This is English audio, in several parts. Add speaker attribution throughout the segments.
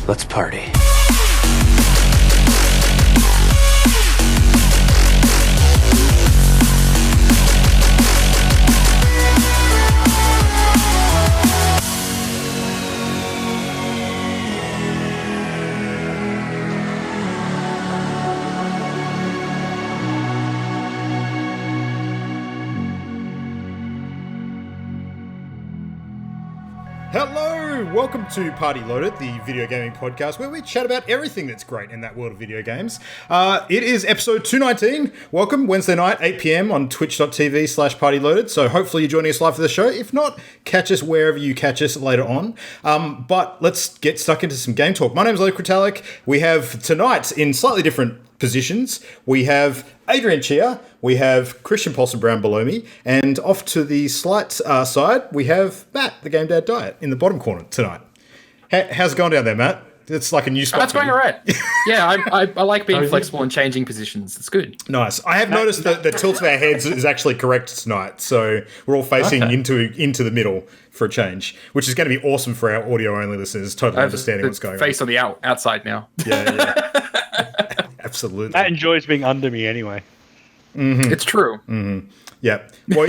Speaker 1: Let's party.
Speaker 2: Hello, welcome to Party Loaded, the video gaming podcast where we chat about everything that's great in that world of video games. It is episode 219. Welcome, Wednesday night, 8 p.m. on twitch.tv/partyloaded. So hopefully you're joining us live for the show. If not, catch us wherever you catch us later on. But let's get stuck into some game talk. My name is Luke Kritalik. We have tonight, in slightly different positions, we have Adrian Chia, we have Christian Paulson Brown below me, and off to the slight side, we have Matt, the Game Dad Diet, in the bottom corner tonight. How's it going down there, Matt? It's like a new spot.
Speaker 3: That's going all right. Yeah, I like being flexible and changing positions. It's good.
Speaker 2: Nice. I have noticed that the tilt of our heads is actually correct tonight, so we're all facing into the middle for a change, which is going to be awesome for our audio-only listeners, totally understanding what's going on.
Speaker 3: Face on the outside now.
Speaker 2: Yeah. Absolutely.
Speaker 4: Matt enjoys being under me anyway.
Speaker 3: Mm-hmm. It's true.
Speaker 2: Mm-hmm. Yeah. Well,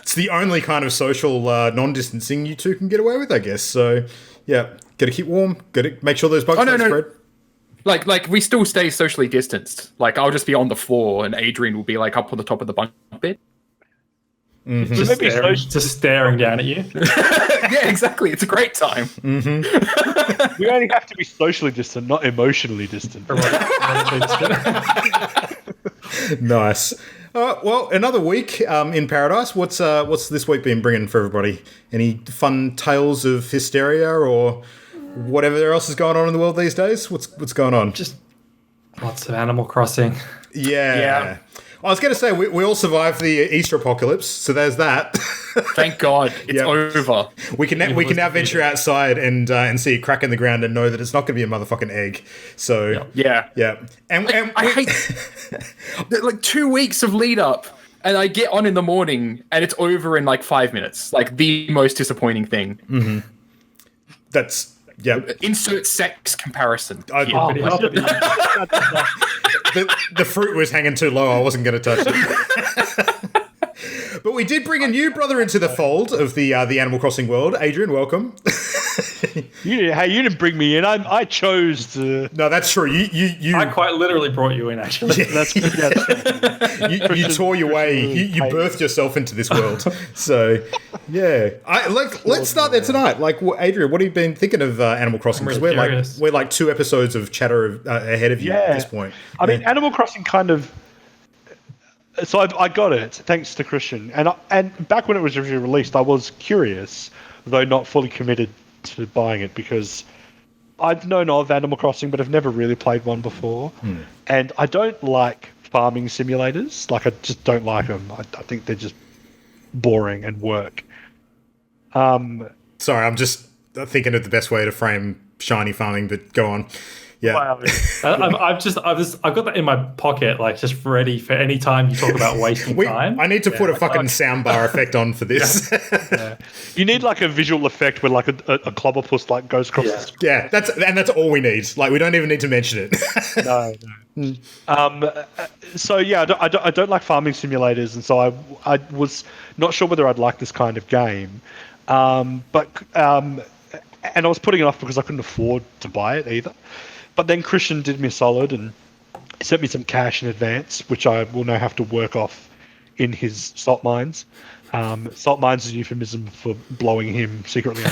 Speaker 2: it's the only kind of social non-distancing you two can get away with, I guess. So, yeah, got to keep warm. Got to make sure those bugs don't spread.
Speaker 3: Like we still stay socially distanced. Like I'll just be on the floor, and Adrian will be like up on the top of the bunk bed.
Speaker 5: Mm-hmm. Just staring down at you.
Speaker 3: Yeah, exactly. It's a great time.
Speaker 2: Mm-hmm.
Speaker 4: We only have to be socially distant, not emotionally distant.
Speaker 2: Nice. Well, another week in paradise. What's this week been bringing for everybody? Any fun tales of hysteria or whatever else is going on in the world these days? What's going on?
Speaker 5: Just lots of Animal Crossing.
Speaker 2: Yeah. I was going to say, we all survived the Easter apocalypse, so there's that.
Speaker 3: Thank God, it's over.
Speaker 2: We can now venture outside and see a crack in the ground and know that it's not going to be a motherfucking egg. So yeah. And
Speaker 3: I hate like 2 weeks of lead up, and I get on in the morning and it's over in like 5 minutes. Like the most disappointing thing.
Speaker 2: Mm-hmm. That's. Yeah.
Speaker 3: Insert sex comparison.
Speaker 2: The fruit was hanging too low. I wasn't going to touch it. But we did bring a new brother into the fold of the Animal Crossing world. Adrian, welcome.
Speaker 4: You didn't bring me in. I chose to.
Speaker 2: No, that's true. You.
Speaker 5: I quite literally brought you in, actually.
Speaker 2: You tore your way. You birthed yourself into this world. So, yeah. Let's start there tonight. Like, Adrian, what have you been thinking of Animal Crossing? Because we're like 2 episodes of chatter ahead of you at this point.
Speaker 4: I mean, Animal Crossing kind of. So I got it thanks to Christian, and back when it was originally released, I was curious, though not fully committed to buying it because I've known of Animal Crossing, but I've never really played one before, and I don't like farming simulators. Like I just don't like them. I think they're just boring and work.
Speaker 2: Sorry, I'm just thinking of the best way to frame shiny farming, but go on. Yeah,
Speaker 4: wow.
Speaker 5: I've got that in my pocket, like just ready for any time you talk about wasting time.
Speaker 2: I need to put a fucking soundbar effect on for this.
Speaker 4: Yeah. You need like a visual effect where like a clobberpuss like goes across. The screen.
Speaker 2: Yeah, that's all we need. Like we don't even need to mention it.
Speaker 4: No. So yeah, I don't like farming simulators, and so I was not sure whether I'd like this kind of game, and I was putting it off because I couldn't afford to buy it either. But then Christian did me a solid and sent me some cash in advance, which I will now have to work off in his salt mines. Salt mines is a euphemism for blowing him secretly.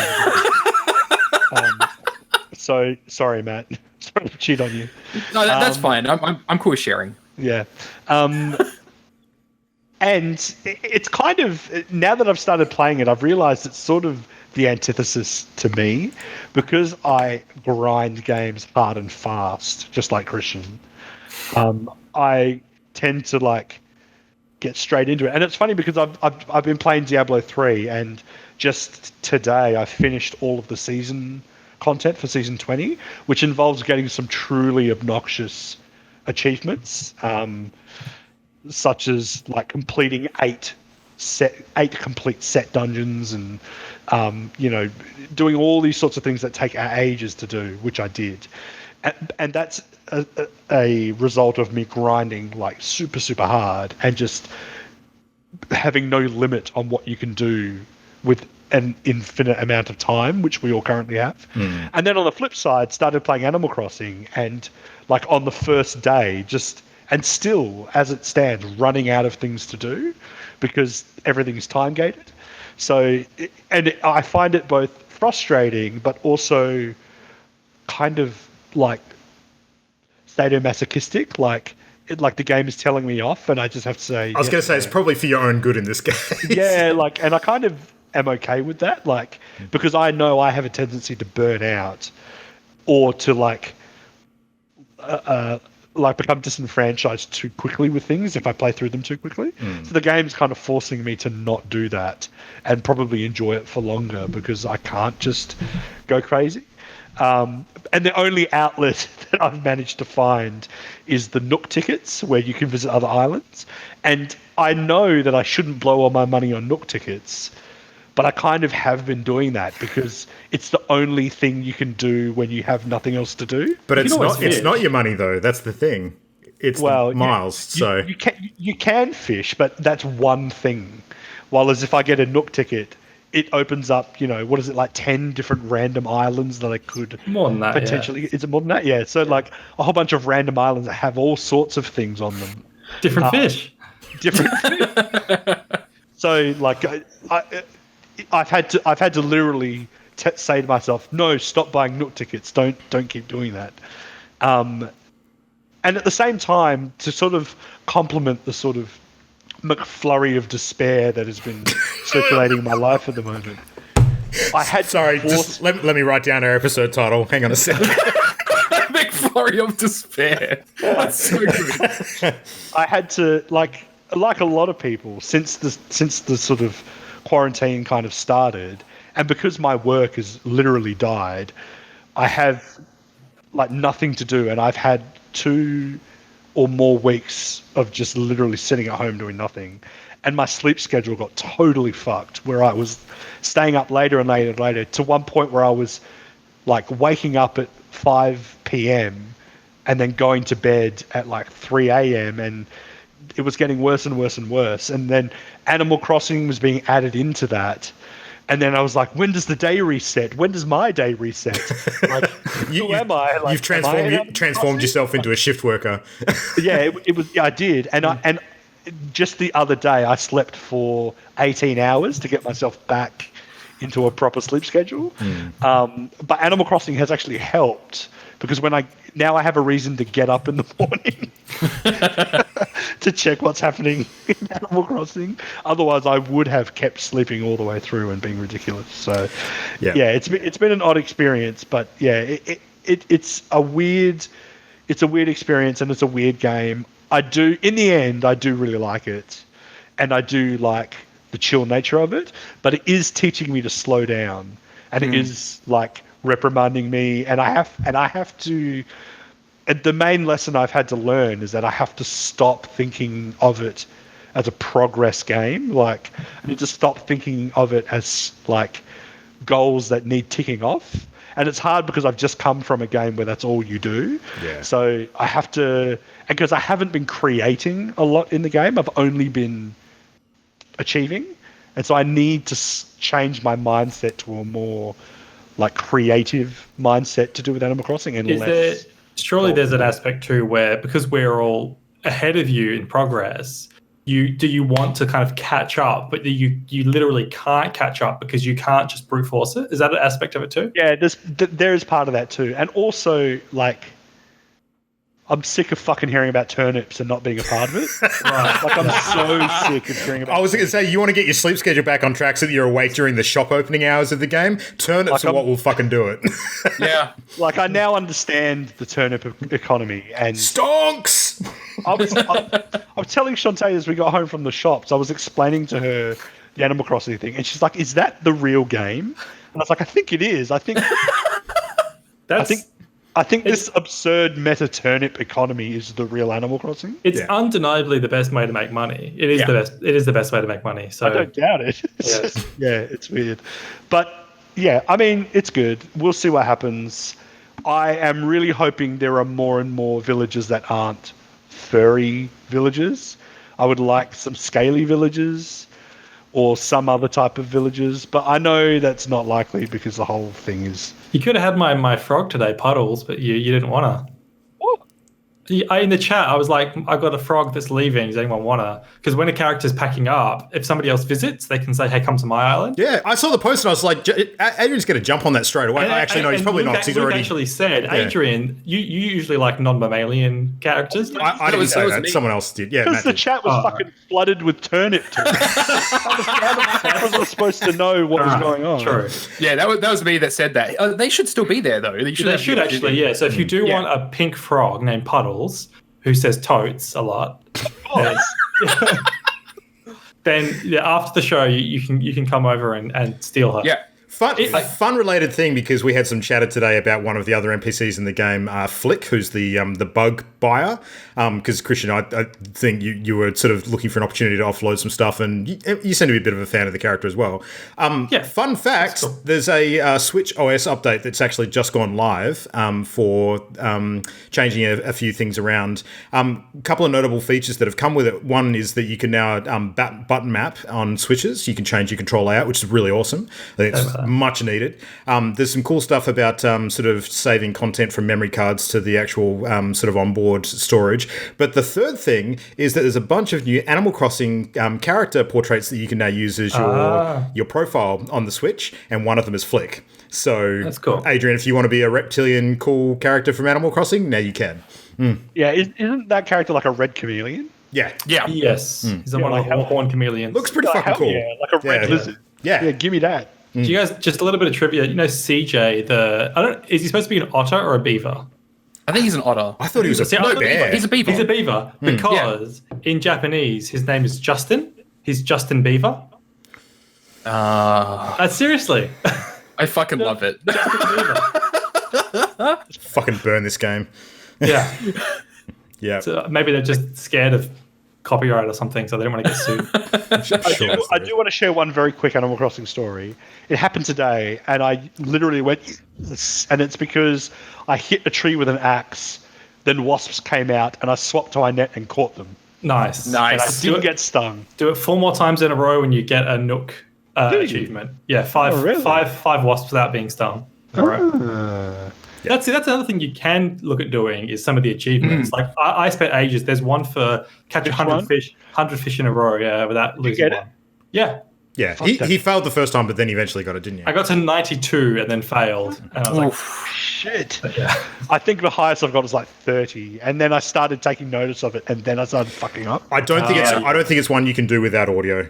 Speaker 4: So sorry, Matt. Sorry to cheat on you.
Speaker 3: No, that's fine. I'm cool with sharing.
Speaker 4: Yeah. And it's kind of, now that I've started playing it, I've realized it's sort of the antithesis to me because I grind games hard and fast, just like Christian. I tend to like get straight into it, and it's funny because I've been playing Diablo 3, and just today I finished all of the season content for season 20, which involves getting some truly obnoxious achievements, such as like completing 8 8 complete set dungeons, and doing all these sorts of things that take ages to do, which I did, and that's a result of me grinding like super super hard and just having no limit on what you can do with an infinite amount of time, which we all currently have. And then on the flip side, started playing Animal Crossing, and like on the first day, and still, as it stands, running out of things to do because everything's time gated. So, I find it both frustrating, but also kind of like sadomasochistic, like the game is telling me off, and I just have to say.
Speaker 2: I was going to say it's probably for your own good in this case.
Speaker 4: Yeah, and I kind of am okay with that, because I know I have a tendency to burn out, or to become disenfranchised too quickly with things if I play through them too quickly. So the game's kind of forcing me to not do that and probably enjoy it for longer because I can't just go crazy. And the only outlet that I've managed to find is the Nook tickets, where you can visit other islands. And I know that I shouldn't blow all my money on Nook tickets, but I kind of have been doing that because it's the only thing you can do when you have nothing else to do.
Speaker 2: But it's not your money though. That's the thing. It's the miles.
Speaker 4: You can fish, but that's one thing. While as if I get a Nook ticket, it opens up, 10 different random islands that I could
Speaker 5: more than that
Speaker 4: potentially.
Speaker 5: Yeah.
Speaker 4: Is it more than that? Yeah. So like a whole bunch of random islands that have all sorts of things on them.
Speaker 5: Different fish.
Speaker 4: Different fish. So like I've had to literally say to myself, no, stop buying Nook tickets. Don't keep doing that. And at the same time, to sort of complement the sort of McFlurry of despair that has been circulating in my life at the moment, I had
Speaker 2: just let me write down our episode title. Hang on a second.
Speaker 3: McFlurry of despair. That's so good.
Speaker 4: I had to like a lot of people since the sort of quarantine kind of started, and because my work has literally died, I have like nothing to do, and I've had 2 or more weeks of just literally sitting at home doing nothing, and my sleep schedule got totally fucked, where I was staying up later and later and later, to one point where I was like waking up at 5 p.m. and then going to bed at like 3 a.m. and it was getting worse and worse and worse. And then Animal Crossing was being added into that. And then I was like, when does the day reset? When does my day reset? Like, who am I? Like,
Speaker 2: you've transformed yourself into a shift worker.
Speaker 4: Yeah, it was. Yeah, I did. And just the other day, I slept for 18 hours to get myself back into a proper sleep schedule. But Animal Crossing has actually helped, because now I have a reason to get up in the morning to check what's happening in Animal Crossing. Otherwise, I would have kept sleeping all the way through and being ridiculous. So, yeah, it's been an odd experience, but yeah, it's a weird experience, and it's a weird game. In the end, I do really like it, and I do like the chill nature of it. But it is teaching me to slow down, and it is like reprimanding me, and I have to. And the main lesson I've had to learn is that I have to stop thinking of it as a progress game. Like, I need to stop thinking of it as like goals that need ticking off. And it's hard because I've just come from a game where that's all you do. Yeah. So I have to, because I haven't been creating a lot in the game. I've only been achieving. And so I need to change my mindset to a more like creative mindset to do with Animal Crossing, and
Speaker 5: surely there's an aspect too where, because we're all ahead of you in progress, do you want to kind of catch up, but you literally can't catch up because you can't just brute force it? Is that an aspect of it too?
Speaker 4: Yeah, there is part of that too. And also, like, I'm sick of fucking hearing about turnips and not being a part of it. Right. Like, I'm so sick of hearing about.
Speaker 2: I was going to say, you want to get your sleep schedule back on track so that you're awake during the shop opening hours of the game. Turnips are what will fucking do it.
Speaker 3: Yeah.
Speaker 4: Like, I now understand the turnip economy, and
Speaker 2: stonks.
Speaker 4: I was telling Shantae as we got home from the shops, I was explaining to her the Animal Crossing thing, and she's like, "Is that the real game?" And I was like, "I think it is. I think I think this absurd meta turnip economy is the real Animal Crossing.
Speaker 5: It's undeniably the best way to make money. It is the best. It is the best way to make money. So
Speaker 4: I don't doubt it. It's just, it's weird, but yeah, I mean, it's good. We'll see what happens. I am really hoping there are more and more villages that aren't furry villages. I would like some scaly villages or some other type of villages, but I know that's not likely because the whole thing is...
Speaker 5: You could have had my frog today, Puddles, but you didn't want to. In the chat, I was like, I got a frog that's leaving. Does anyone want to? Because when a character's packing up, if somebody else visits, they can say, hey, come to my island.
Speaker 2: Yeah, I saw the post and I was like, Adrian's going to jump on that straight away. Actually, no, he's probably not. He's already
Speaker 5: actually said, Adrian, you usually like non-mammalian characters.
Speaker 2: I didn't say that. Someone else did. Yeah,
Speaker 4: because the chat was fucking flooded with turnip. How was I supposed to know what was going on?
Speaker 5: True.
Speaker 3: Yeah, that was me that said that. They should still be there, though.
Speaker 5: They should actually, yeah. So if you do want a pink frog named Puddles, who says totes a lot, then after the show you can come over and steal her.
Speaker 3: Yeah.
Speaker 2: Fun related thing, because we had some chatter today about one of the other NPCs in the game, Flick, who's the bug buyer. Because Christian, I think you were sort of looking for an opportunity to offload some stuff, and you seem to be a bit of a fan of the character as well. Fun fact: cool. There's a Switch OS update that's actually just gone live for changing a few things around. A couple of notable features that have come with it. One is that you can now button map on Switches. You can change your control layout, which is really awesome. I think it's much needed. There's some cool stuff about sort of saving content from memory cards to the actual sort of onboard storage. But the third thing is that there's a bunch of new Animal Crossing character portraits that you can now use as your profile on the Switch, and one of them is Flick. So
Speaker 5: that's cool.
Speaker 2: Adrian, if you want to be a reptilian cool character from Animal Crossing, now you can.
Speaker 4: Yeah, isn't that character like a red chameleon?
Speaker 2: Yeah.
Speaker 5: Yes. He's one of the horn chameleons.
Speaker 2: Looks pretty fucking cool.
Speaker 4: Yeah, like a red lizard.
Speaker 2: Yeah,
Speaker 4: give me that.
Speaker 5: Do you guys, just a little bit of trivia, you know CJ, is he supposed to be an otter or a beaver?
Speaker 3: I think he's an otter.
Speaker 2: I thought he was a bear.
Speaker 3: He's a beaver.
Speaker 5: He's a beaver because in Japanese his name is Justin. He's Justin Beaver. Seriously.
Speaker 3: I fucking love it.
Speaker 2: Fucking burn this game.
Speaker 5: Yeah.
Speaker 2: Yeah.
Speaker 5: So maybe they're just scared of copyright or something, so they don't want to get sued.
Speaker 4: I do want to share one very quick Animal Crossing story. It happened today, and I literally went, and it's because I hit a tree with an axe, then wasps came out, and I swapped to my net and caught them.
Speaker 5: Nice.
Speaker 4: And I didn't get stung.
Speaker 5: Do it 4 more times in a row when you get a Nook achievement. Yeah, five wasps without being stung. All right. That's another thing you can look at doing is some of the achievements. Like I spent ages. There's one for catch 100 fish in a row, without losing one. Yeah.
Speaker 2: Yeah, he failed the first time, but then he eventually got it, didn't you?
Speaker 5: I got to 92 and then failed. And I was like,
Speaker 4: shit.
Speaker 5: Yeah.
Speaker 4: I think the highest I've got was like 30, and then I started taking notice of it, and then I started fucking up.
Speaker 2: I don't think it's one you can do without audio.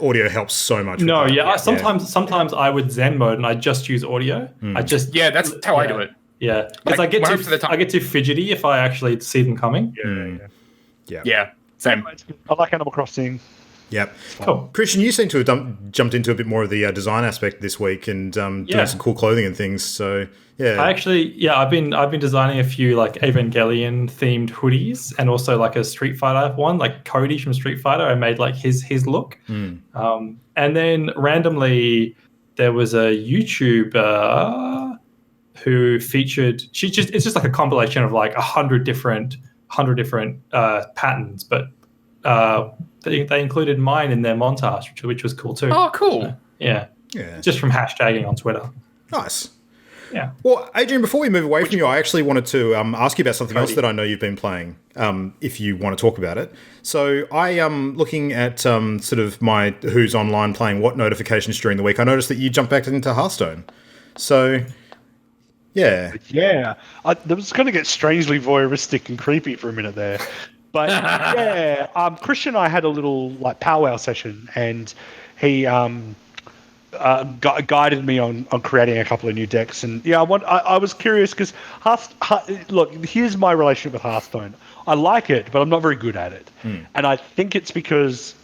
Speaker 2: Audio helps so much.
Speaker 5: No, sometimes I would Zen mode and I just use audio.
Speaker 3: That's how I do it.
Speaker 5: Yeah, because I get too fidgety if I actually see them coming.
Speaker 3: Yeah, same.
Speaker 4: I like Animal Crossing.
Speaker 2: Yep.
Speaker 5: Cool.
Speaker 2: Christian, you seem to have jumped into a bit more of the design aspect this week and doing some cool clothing and things. So yeah,
Speaker 5: I've been designing a few like Evangelion themed hoodies and also like a Street Fighter one, like Cody from Street Fighter. I made like his look, and then randomly there was a YouTuber who featured. It's just like a compilation of like 100 different patterns, but they included mine in their montage, which was cool too.
Speaker 3: Oh, cool.
Speaker 2: Yeah.
Speaker 5: Just from hashtagging on Twitter.
Speaker 2: Nice.
Speaker 5: Yeah.
Speaker 2: Well, Adrian, before we move away from you, I actually wanted to ask you about something else that I know you've been playing, if you want to talk about it. So I am looking at sort of my Who's Online playing what notifications during the week. I noticed that you jumped back into Hearthstone. So... Yeah.
Speaker 4: I was going to get strangely voyeuristic and creepy for a minute there, but Christian and I had a little like powwow session, and he guided me on creating a couple of new decks. And I was curious because look, here's my relationship with Hearthstone. I like it, but I'm not very good at it, and I think it's because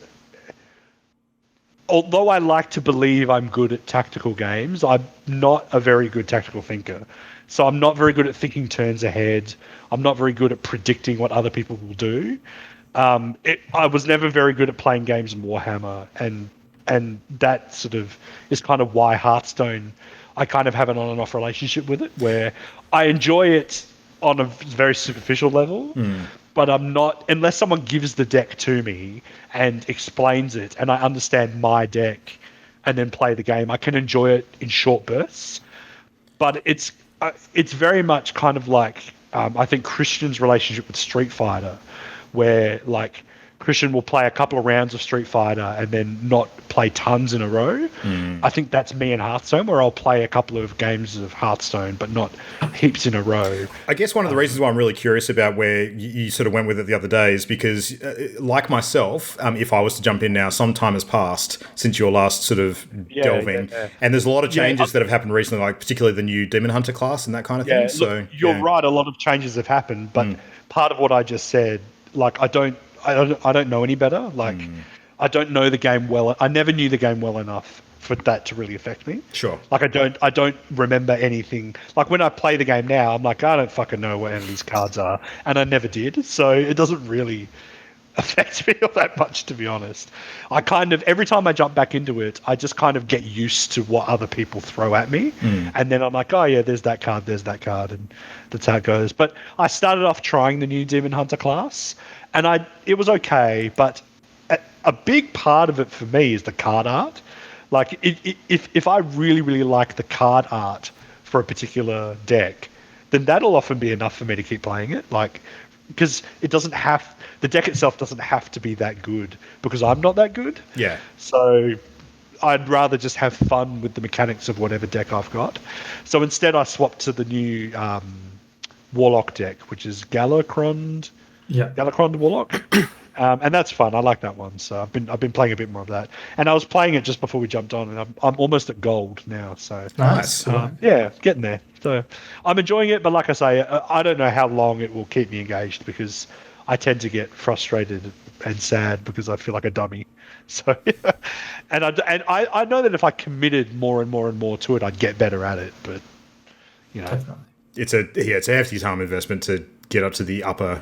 Speaker 4: although I like to believe I'm good at tactical games, I'm not a very good tactical thinker. So I'm not very good at thinking turns ahead. I'm not very good at predicting what other people will do. I was never very good at playing games in Warhammer, and that sort of is kind of why Hearthstone, I kind of have an on and off relationship with it, where I enjoy it on a very superficial level, but I'm not, unless someone gives the deck to me and explains it and I understand my deck and then play the game, I can enjoy it in short bursts. But it's very much kind of like, I think Christian's relationship with Street Fighter, where like Christian will play a couple of rounds of Street Fighter and then not play tons in a row. I think that's me in Hearthstone, where I'll play a couple of games of Hearthstone, but not heaps in a row.
Speaker 2: I guess one of the reasons why I'm really curious about where you sort of went with it the other day is because, like myself, if I was to jump in now, some time has passed since your last sort of delving, and there's a lot of changes that have happened recently, like particularly the new Demon Hunter class and that kind of thing. So
Speaker 4: you're right, a lot of changes have happened, but part of what I just said, like I don't know any better. Like I don't know the game well. I never knew the game well enough for that to really affect me.
Speaker 2: Sure.
Speaker 4: Like I don't remember anything. Like when I play the game now, I'm like, I don't fucking know what any of these cards are, and I never did. So it doesn't really affect me all that much, to be honest. I kind of, every time I jump back into it, I just kind of get used to what other people throw at me, and then I'm like, oh yeah, there's that card, and that's how it goes. But I started off trying the new Demon Hunter class, and it was okay, but a big part of it for me is the card art. Like, if I really, really like the card art for a particular deck, then that'll often be enough for me to keep playing it. Like, because the deck itself doesn't have to be that good, because I'm not that good.
Speaker 2: Yeah.
Speaker 4: So I'd rather just have fun with the mechanics of whatever deck I've got. So instead I swapped to the new Warlock deck, which is Galakrond Warlock. And that's fun. I like that one. So I've been playing a bit more of that, and I was playing it just before we jumped on, and I'm almost at gold now. So
Speaker 2: nice.
Speaker 4: Yeah, getting there. So I'm enjoying it, but like I say, I don't know how long it will keep me engaged, because I tend to get frustrated and sad because I feel like a dummy. So, and I know that if I committed more and more and more to it, I'd get better at it. But you know,
Speaker 5: Definitely.
Speaker 2: It's a hefty time investment to get up to the upper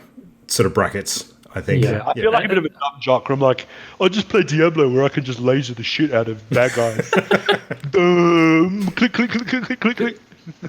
Speaker 2: sort of brackets, I think.
Speaker 4: Yeah, I feel like a bit of a dumb jock. I'm like, I'll just play Diablo where I can just laser the shit out of bad guys. Boom! Click, click, click, click, click, click, click.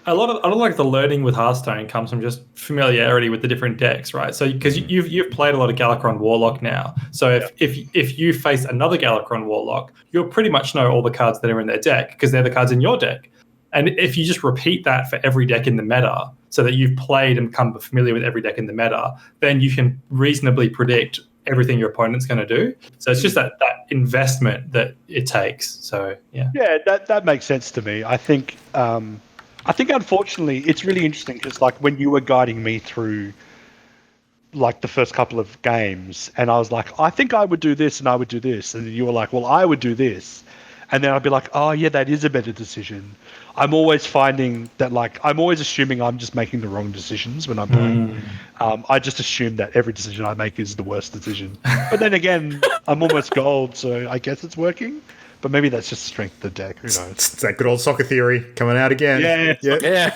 Speaker 5: A lot of like the learning with Hearthstone comes from just familiarity with the different decks, right? So because you've played a lot of Galakrond Warlock now, so if you face another Galakrond Warlock, you'll pretty much know all the cards that are in their deck because they're the cards in your deck. And if you just repeat that for every deck in the meta, so that you've played and become familiar with every deck in the meta, then you can reasonably predict everything your opponent's going to do. So it's just that investment that it takes. So yeah,
Speaker 4: that makes sense to me. I think unfortunately it's really interesting, because like when you were guiding me through like the first couple of games, and I was like, I think I would do this and I would do this, and you were like, well, I would do this. And then I'd be like, oh, yeah, that is a better decision. I'm always finding that, like, I'm always assuming I'm just making the wrong decisions when I'm playing. I just assume that every decision I make is the worst decision. But then again, I'm almost gold, so I guess it's working. But maybe that's just the strength of the deck. Who knows?
Speaker 2: It's that good old soccer theory coming out again.
Speaker 3: Yeah.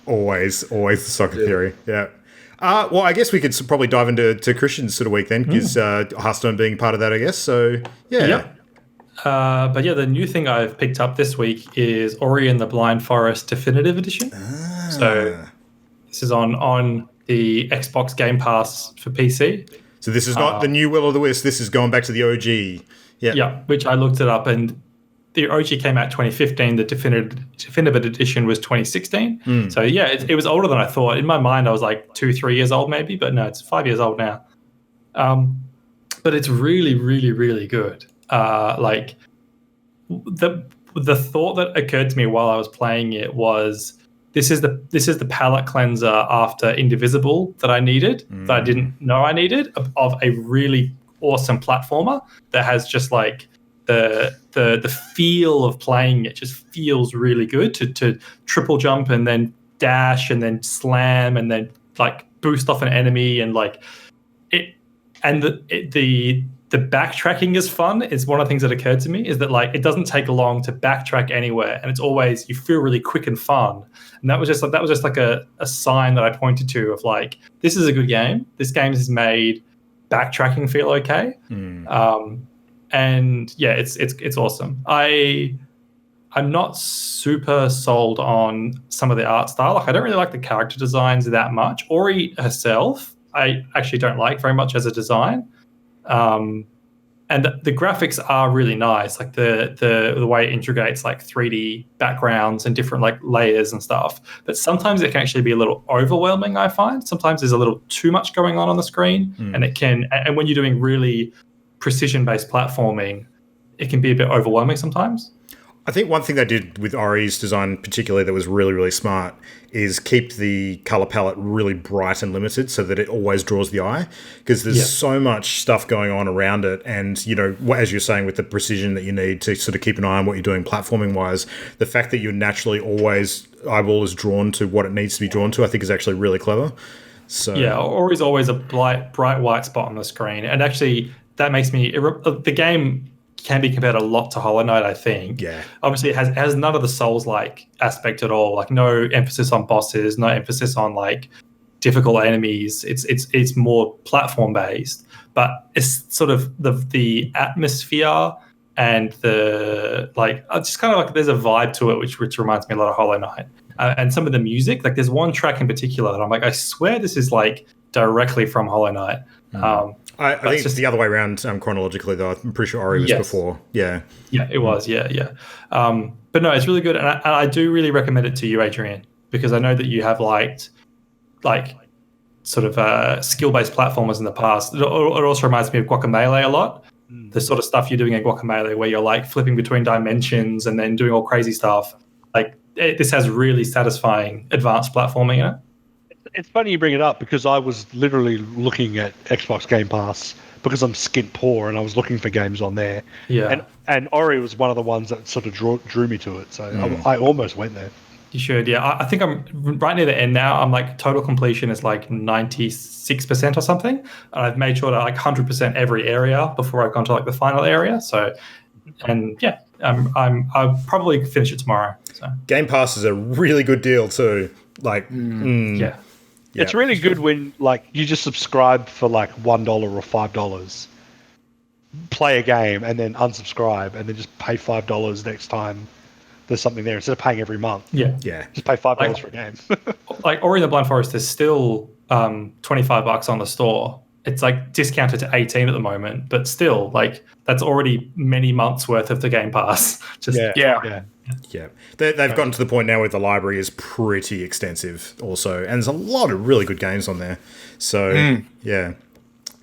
Speaker 2: Always the soccer theory. Yeah. Well, I guess we could probably dive into Christian's sort of week then, because Hearthstone being part of that, I guess. So, yeah.
Speaker 5: Yep. But yeah, the new thing I've picked up this week is Ori and the Blind Forest Definitive Edition. So this is on the Xbox Game Pass for PC.
Speaker 2: So this is not the new Will o' the Wisp. This is going back to the OG.
Speaker 5: Yeah, which I looked it up, and the OG came out 2015. The definitive edition was 2016. So yeah, it was older than I thought. In my mind, I was like 2-3 years old maybe, but no, it's 5 years old now. But it's really, really, really good. Like the thought that occurred to me while I was playing it was, this is the palate cleanser after Indivisible that I needed, that I didn't know I needed, of a really awesome platformer that has just like the feel of playing it just feels really good to triple jump and then dash and then slam and then like boost off an enemy, and like it, and the the backtracking is fun. It's one of the things that occurred to me is that like it doesn't take long to backtrack anywhere, and it's always you feel really quick and fun. And that was just like a sign that I pointed to of like this is a good game. This game has made backtracking feel okay. And yeah, it's awesome. I'm not super sold on some of the art style. Like I don't really like the character designs that much. Ori herself, I actually don't like very much as a design. And the graphics are really nice, like the way it integrates like 3D backgrounds and different like layers and stuff. But sometimes it can actually be a little overwhelming, I find. Sometimes there's a little too much going on the screen, and when you're doing really precision-based platforming, it can be a bit overwhelming sometimes.
Speaker 2: I think one thing they did with Ori's design particularly that was really, really smart is keep the color palette really bright and limited so that it always draws the eye, because there's so much stuff going on around it. And, you know, as you're saying, with the precision that you need to sort of keep an eye on what you're doing platforming wise, the fact that you're naturally always eyeball is drawn to what it needs to be drawn to, I think is actually really clever. So
Speaker 5: yeah, Ori's always a bright white spot on the screen. And actually that makes me, the game can be compared a lot to Hollow Knight, I think.
Speaker 2: Yeah.
Speaker 5: Obviously, it has none of the Souls-like aspect at all. Like, no emphasis on bosses, no emphasis on, like, difficult enemies. It's more platform-based. But it's sort of the atmosphere and the, like, just kind of like there's a vibe to it, which reminds me a lot of Hollow Knight. And some of the music, like, there's one track in particular that I'm like, I swear this is, like, directly from Hollow Knight.
Speaker 2: I think it's the other way around chronologically, though. I'm pretty sure Ori was before. Yeah.
Speaker 5: Yeah, it was. Yeah. But no, it's really good. And I do really recommend it to you, Adrian, because I know that you have liked, like, sort of skill-based platformers in the past. It also reminds me of Guacamelee a lot. The sort of stuff you're doing in Guacamelee where you're, like, flipping between dimensions and then doing all crazy stuff. Like, this has really satisfying advanced platforming in it.
Speaker 4: It's funny you bring it up because I was literally looking at Xbox Game Pass because I'm skint poor and I was looking for games on there.
Speaker 5: Yeah.
Speaker 4: And Ori was one of the ones that sort of drew me to it. So I almost went there.
Speaker 5: You should, yeah. I think I'm right near the end now. I'm like total completion is like 96% or something. And I've made sure to like 100% every area before I've gone to like the final area. So, and yeah, I'll probably finish it tomorrow. So
Speaker 2: Game Pass is a really good deal too. Like,
Speaker 5: yeah.
Speaker 4: It's really good when like you just subscribe for like $1 or $5, play a game and then unsubscribe and then just pay $5 next time there's something there instead of paying every month.
Speaker 2: Yeah.
Speaker 4: Just pay $5 for a game.
Speaker 5: Like Ori and the Blind Forest, there's still $25 on the store. It's like discounted to 18 at the moment, but still, like that's already many months worth of the Game Pass.
Speaker 2: Yeah. They've gotten to the point now where the library is pretty extensive also, and there's a lot of really good games on there. So, yeah,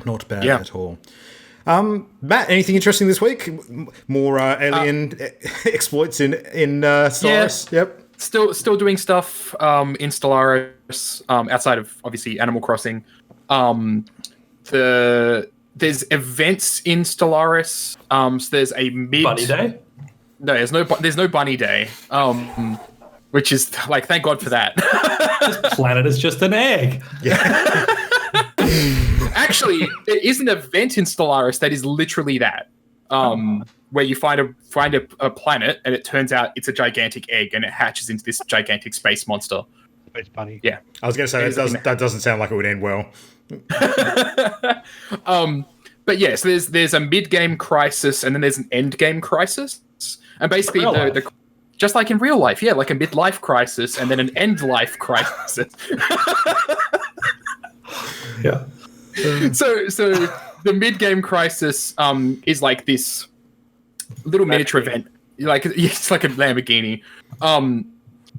Speaker 2: not bad at all. Matt, anything interesting this week? More alien exploits in Stellaris?
Speaker 3: Yeah.
Speaker 2: Yep.
Speaker 3: Still doing stuff in Stellaris outside of, obviously, Animal Crossing. There's events in Stellaris. So there's a
Speaker 5: Bunny Day?
Speaker 3: No, there's no Bunny Day. Which is like, thank God for that.
Speaker 5: This planet is just an egg.
Speaker 2: Yeah.
Speaker 3: Actually, there is an event in Stellaris that is literally that. Where you find a planet and it turns out it's a gigantic egg and it hatches into this gigantic space monster.
Speaker 4: Space bunny.
Speaker 3: Yeah.
Speaker 2: I was going to say that doesn't sound like it would end well.
Speaker 3: But yes, there's a mid-game crisis and then there's an end-game crisis. And basically, the just like in real life, yeah, like a midlife crisis and then an end-life crisis.
Speaker 5: Yeah.
Speaker 3: So the mid-game crisis is like this little miniature event. Like it's like a Lamborghini.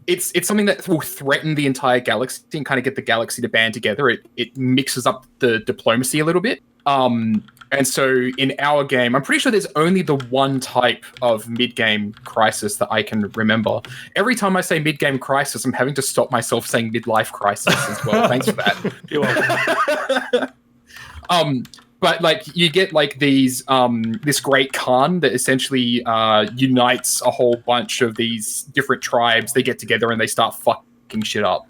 Speaker 3: It's something that will threaten the entire galaxy and kind of get the galaxy to band together. It mixes up the diplomacy a little bit. And so in our game, I'm pretty sure there's only the one type of mid-game crisis that I can remember. Every time I say mid-game crisis, I'm having to stop myself saying midlife crisis as well. Thanks for that.
Speaker 5: You're welcome.
Speaker 3: But like you get like these this great Khan that essentially unites a whole bunch of these different tribes. They get together and they start fucking shit up.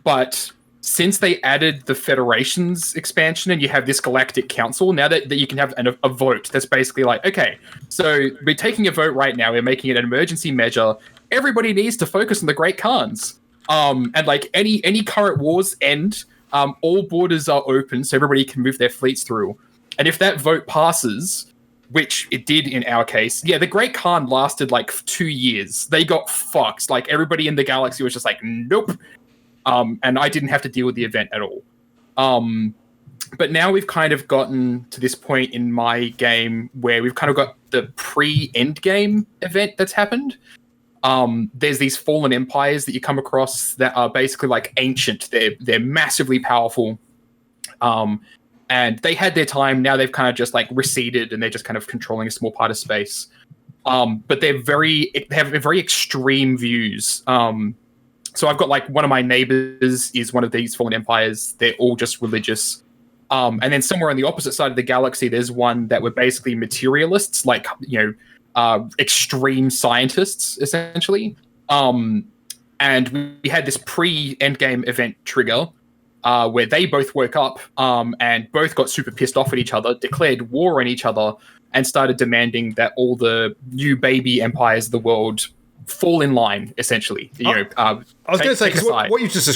Speaker 3: But since they added the Federations expansion and you have this Galactic Council, now that you can have a vote that's basically like, okay, so we're taking a vote right now, we're making it an emergency measure. Everybody needs to focus on the Great Khans. And like any current wars end, all borders are open so everybody can move their fleets through. And if that vote passes, which it did in our case, yeah, the Great Khan lasted like 2 years. They got fucked. Like everybody in the galaxy was just like, nope. And I didn't have to deal with the event at all. But now we've kind of gotten to this point in my game where we've kind of got the pre-end game event that's happened. There's these fallen empires that you come across that are basically like ancient. They're massively powerful. And they had their time. Now they've kind of just like receded and they're just kind of controlling a small part of space. But they have very extreme views. So I've got like one of my neighbors is one of these fallen empires. They're all just religious. And then somewhere on the opposite side of the galaxy, there's one that were basically materialists, like, extreme scientists, essentially. And we had this pre-endgame event trigger where they both woke up and both got super pissed off at each other, declared war on each other, and started demanding that all the new baby empires of the world fall in line, essentially.
Speaker 2: I was going to say, because what you just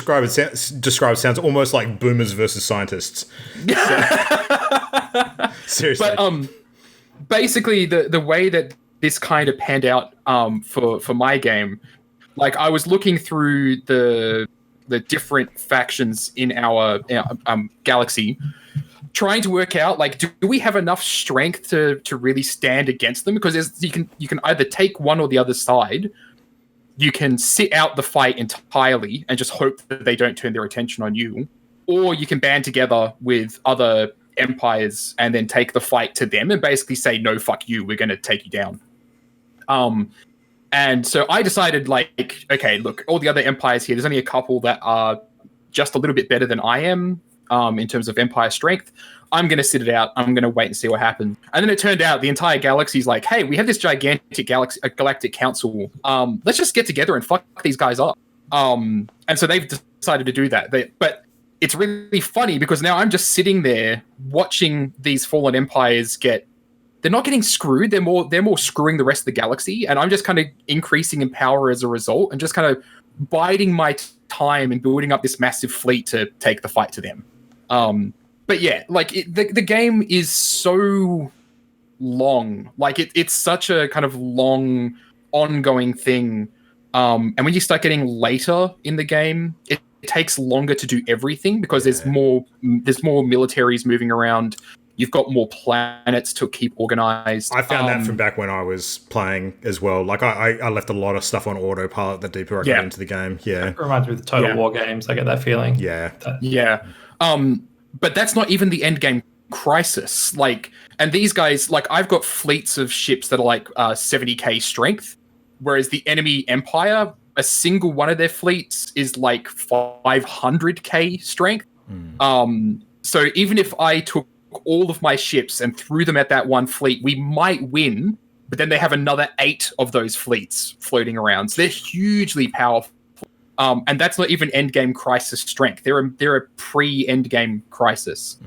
Speaker 2: described sounds almost like boomers versus scientists. Seriously.
Speaker 3: But basically, the way that this kind of panned out for my game, like I was looking through the different factions in our galaxy, trying to work out, like, do we have enough strength to really stand against them? Because you can either take one or the other side. You can sit out the fight entirely and just hope that they don't turn their attention on you, or you can band together with other empires and then take the fight to them and basically say, no, fuck you, we're going to take you down. And so I decided, like, okay, look, all the other empires here, there's only a couple that are just a little bit better than I am in terms of empire strength. I'm going to sit it out. I'm going to wait and see what happens. And then it turned out the entire galaxy's like, hey, we have this gigantic galactic council. Let's just get together and fuck these guys up. And so they've decided to do that. But it's really funny because now I'm just sitting there watching these fallen empires they're not getting screwed. They're more screwing the rest of the galaxy. And I'm just kind of increasing in power as a result and just kind of biding my time and building up this massive fleet to take the fight to them. But yeah, like the game is so long. Like it's such a kind of long, ongoing thing. And when you start getting later in the game, it takes longer to do everything because there's more militaries moving around. You've got more planets to keep organized.
Speaker 2: I found that from back when I was playing as well. Like I left a lot of stuff on autopilot the deeper I got into the game. Yeah,
Speaker 5: it reminds me of the Total War games. I get that feeling.
Speaker 2: Yeah,
Speaker 3: but that's not even the end game crisis. Like, and these guys, like, I've got fleets of ships that are like 70k strength, whereas the enemy empire, a single one of their fleets is like 500k strength. So even if I took all of my ships and threw them at that one fleet, we might win, but then they have another 8 of those fleets floating around. So they're hugely powerful. And that's not even endgame crisis strength. They're a pre-endgame crisis.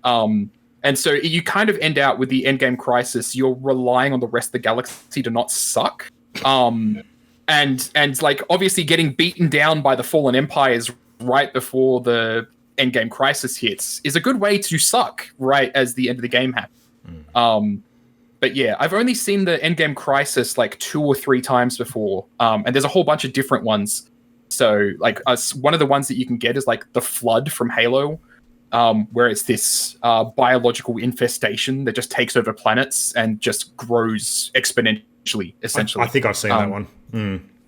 Speaker 3: And so you kind of end out with the endgame crisis. You're relying on the rest of the galaxy to not suck. And like obviously getting beaten down by the fallen empires right before the endgame crisis hits is a good way to suck right as the end of the game happens. But yeah, I've only seen the endgame crisis like 2 or 3 times before. And there's a whole bunch of different ones. So like one of the ones that you can get is like the Flood from Halo, where it's this biological infestation that just takes over planets and just grows exponentially, essentially.
Speaker 2: I think I've seen that one.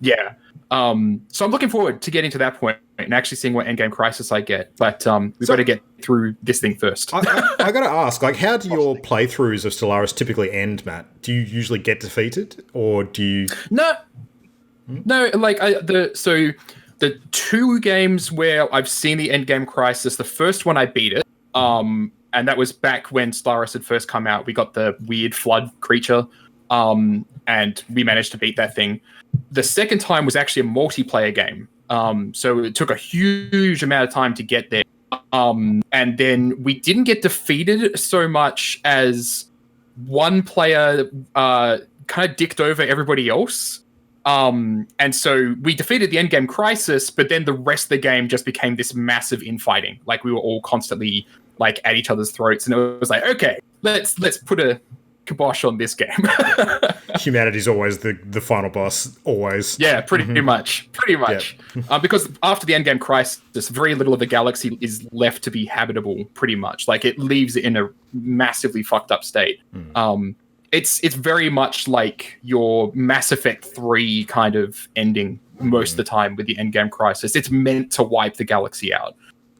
Speaker 3: Yeah. So I'm looking forward to getting to that point and actually seeing what endgame crisis I get. But we've got to get through this thing first.
Speaker 2: I got to ask, like, how do your playthroughs of Stellaris typically end, Matt? Do you usually get defeated, or do you?
Speaker 3: No, like the 2 games where I've seen the endgame crisis, the first one I beat it, and that was back when Stellaris had first come out. We got the weird flood creature, and we managed to beat that thing. The second time was actually a multiplayer game, So it took a huge amount of time to get there. And then we didn't get defeated so much as one player kind of dicked over everybody else. And so we defeated the endgame crisis, but then the rest of the game just became this massive infighting. Like, we were all constantly like at each other's throats, and it was like, okay, let's put a kibosh on this game.
Speaker 2: Humanity's always the final boss, always.
Speaker 3: Yeah, pretty much. Yep. Because after the endgame crisis, very little of the galaxy is left to be habitable, pretty much. Like, it leaves it in a massively fucked up state. It's very much like your Mass Effect 3 kind of ending most of the time with the endgame crisis. It's meant to wipe the galaxy out.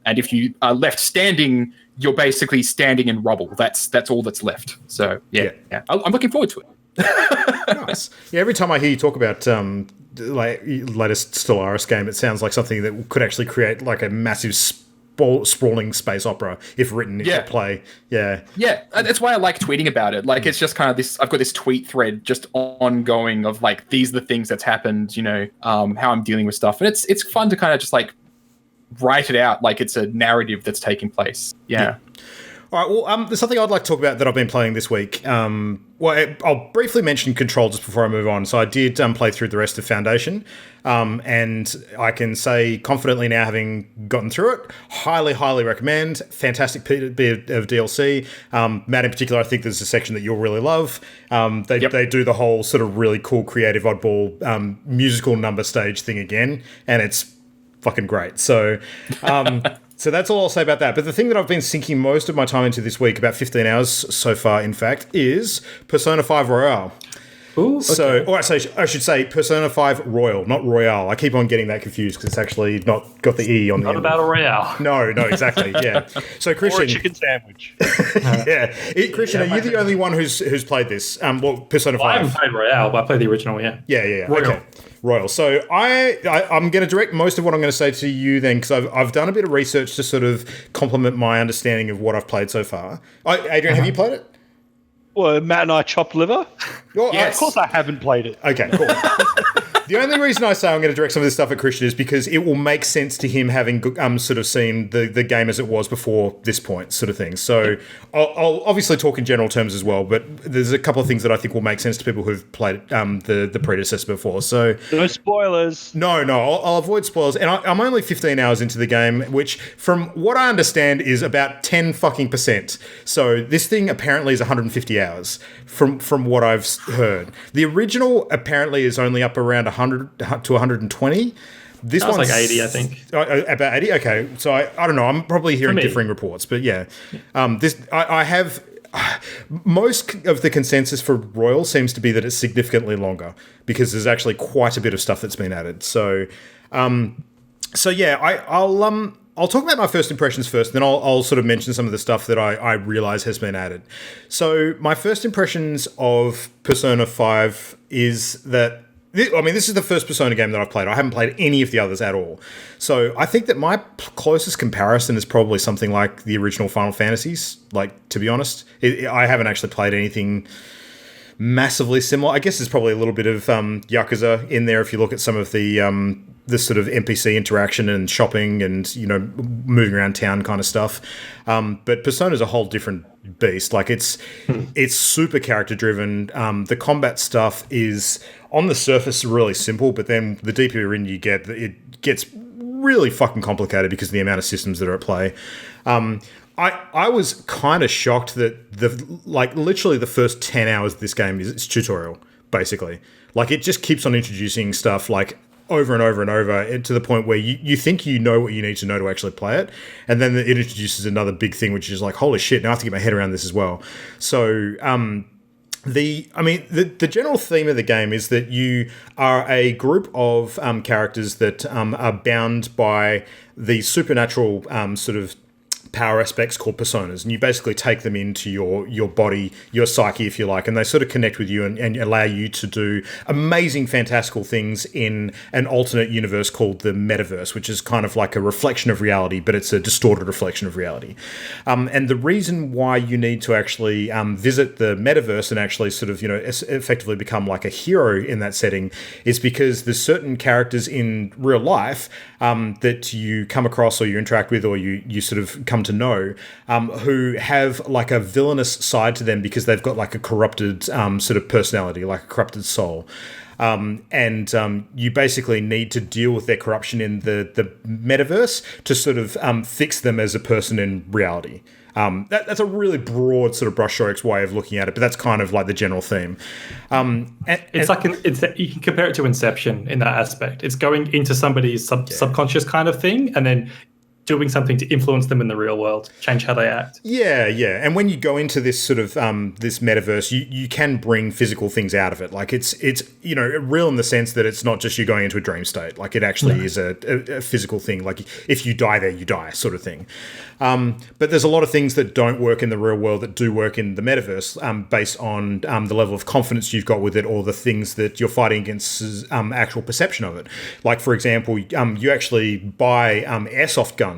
Speaker 3: And if you are left standing, you're basically standing in rubble. That's all that's left. So, yeah. I'm looking forward to it.
Speaker 2: Nice. Yeah, every time I hear you talk about like latest Stellaris game, it sounds like something that could actually create like a massive sprawling space opera if written into play. Yeah, that's why I like tweeting about it. Like, it's just kind of this, I've got this tweet thread just ongoing of like, these are the things that's happened, you know, how I'm dealing with stuff, and it's fun to kind of just like write it out like it's a narrative that's taking place. Yeah. All right, well, there's something I'd like to talk about that I've been playing this week. I'll briefly mention Control just before I move on. So I did play through the rest of Foundation, and I can say confidently now, having gotten through it, highly, highly recommend. Fantastic bit of DLC. Matt, in particular, I think there's a section that you'll really love. They do the whole sort of really cool, creative, oddball musical number stage thing again, and it's fucking great. So so that's all I'll say about that. But the thing that I've been sinking most of my time into this week, about 15 hours so far, in fact, is Persona 5 Royale.
Speaker 5: Ooh, okay.
Speaker 2: I should say Persona 5 Royal, not Royale. I keep on getting that confused because it's actually not got the E on the end.
Speaker 5: Not a battle royale.
Speaker 2: No, exactly. Yeah. So Christian,
Speaker 4: or a chicken sandwich.
Speaker 2: Christian, are you the only one who's played this? Persona 5.
Speaker 5: I haven't played Royale, but I played the original. Yeah.
Speaker 2: Yeah.
Speaker 5: Royal.
Speaker 2: Okay. Royal. So I'm going to direct most of what I'm going to say to you then, because I've done a bit of research to sort of complement my understanding of what I've played so far. Adrian, have you played it?
Speaker 4: Well, Matt and I chopped liver.
Speaker 3: Yes.
Speaker 4: Of course I haven't played it.
Speaker 2: Okay, cool. The only reason I say I'm going to direct some of this stuff at Christian is because it will make sense to him having sort of seen the game as it was before this point, sort of thing. So I'll obviously talk in general terms as well, but there's a couple of things that I think will make sense to people who've played the predecessor before. So
Speaker 4: no spoilers.
Speaker 2: No, I'll avoid spoilers. And I'm only 15 hours into the game, which from what I understand is about 10%. So this thing apparently is 150 hours from what I've heard. The original apparently is only up around 100 to 120. This one's
Speaker 5: like 80, I think.
Speaker 2: About 80? Okay. So I don't know. I'm probably hearing differing reports, but yeah. I have... Most of the consensus for Royal seems to be that it's significantly longer because there's actually quite a bit of stuff that's been added. So yeah, I'll talk about my first impressions first, then I'll sort of mention some of the stuff that I realize has been added. So my first impressions of Persona 5 is that, this is the first Persona game that I've played. I haven't played any of the others at all. So I think that my closest comparison is probably something like the original Final Fantasies, like, to be honest. I haven't actually played anything massively similar. I guess there's probably a little bit of Yakuza in there if you look at some of the sort of NPC interaction and shopping and, you know, moving around town kind of stuff. But Persona's a whole different beast. Like, it's super character driven. The combat stuff is on the surface really simple, but then the deeper you're in, it gets really fucking complicated because of the amount of systems that are at play. I was kind of shocked that literally the first 10 hours of this game is tutorial, basically. Like, it just keeps on introducing stuff like over and over and over to the point where you think you know what you need to know to actually play it, and then it introduces another big thing, which is like, holy shit, now I have to get my head around this as well. So the general theme of the game is that you are a group of characters that are bound by the supernatural sort of power aspects called personas, and you basically take them into your body, your psyche, if you like, and they sort of connect with you and allow you to do amazing, fantastical things in an alternate universe called the metaverse, which is kind of like a reflection of reality, but it's a distorted reflection of reality. And the reason why you need to actually visit the metaverse and actually sort of, effectively become like a hero in that setting is because there's certain characters in real life that you come across or you interact with or you sort of come to know who have like a villainous side to them because they've got like a corrupted sort of personality, like a corrupted soul. And you basically need to deal with their corruption in the metaverse to sort of fix them as a person in reality. That's a really broad sort of brushstrokes way of looking at it, but that's kind of like the general theme.
Speaker 5: You can compare it to Inception in that aspect. It's going into somebody's subconscious kind of thing, and then doing something to influence them in the real world, change how they act.
Speaker 2: Yeah. And when you go into this sort of this metaverse, you can bring physical things out of it. Like it's real in the sense that it's not just you going into a dream state. Like it actually is a physical thing. Like if you die there, you die, sort of thing. But there's a lot of things that don't work in the real world that do work in the metaverse, based on the level of confidence you've got with it, or the things that you're fighting against actual perception of it. Like for example, you actually buy airsoft guns.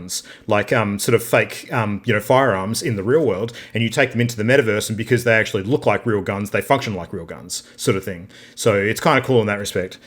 Speaker 2: Like sort of fake firearms in the real world, and you take them into the metaverse, and because they actually look like real guns, they function like real guns, sort of thing. So it's kind of cool in that respect.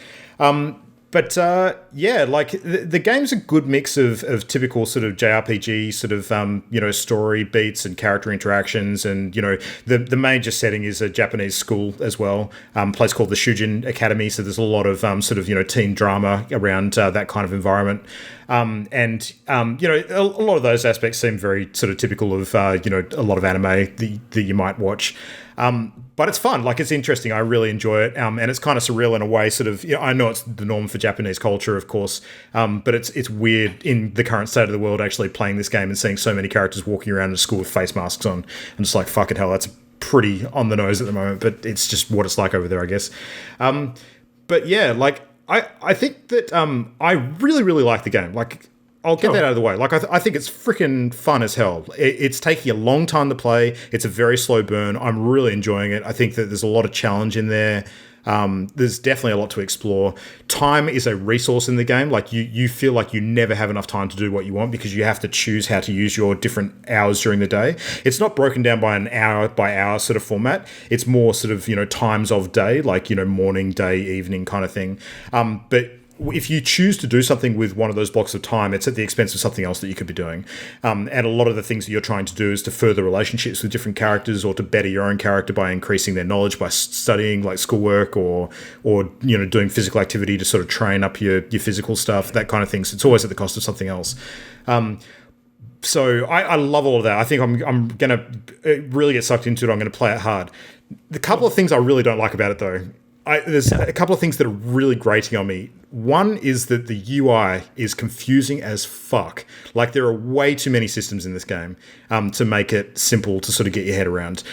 Speaker 2: But like the game's a good mix of typical sort of JRPG sort of story beats and character interactions, and the major setting is a Japanese school as well, place called the Shujin Academy. So there's a lot of sort of teen drama around that kind of environment, and a lot of those aspects seem very sort of typical of a lot of anime that you might watch. But it's fun, like it's interesting. I really enjoy it, and it's kind of surreal in a way. Sort of, I know it's the norm for Japanese culture, of course, but it's weird in the current state of the world actually playing this game and seeing so many characters walking around in a school with face masks on. I'm just like, fucking hell, that's pretty on the nose at the moment, but it's just what it's like over there, I guess. But yeah, like I think that I really, really like the game. Like, I'll get that out of the way. Like, I think it's freaking fun as hell. It's taking a long time to play. It's a very slow burn. I'm really enjoying it. I think that there's a lot of challenge in there. There's definitely a lot to explore. Time is a resource in the game. Like, you feel like you never have enough time to do what you want because you have to choose how to use your different hours during the day. It's not broken down by an hour by hour sort of format. It's more sort of, times of day, like, morning, day, evening kind of thing. But if you choose to do something with one of those blocks of time, it's at the expense of something else that you could be doing. And a lot of the things that you're trying to do is to further relationships with different characters, or to better your own character by increasing their knowledge by studying like schoolwork or doing physical activity to sort of train up your physical stuff, that kind of thing. So it's always at the cost of something else. So I love all of that. I think I'm going to really get sucked into it. I'm going to play it hard. The couple of things I really don't like about it, though, there's a couple of things that are really grating on me. One is that the UI is confusing as fuck. Like, there are way too many systems in this game to make it simple to sort of get your head around.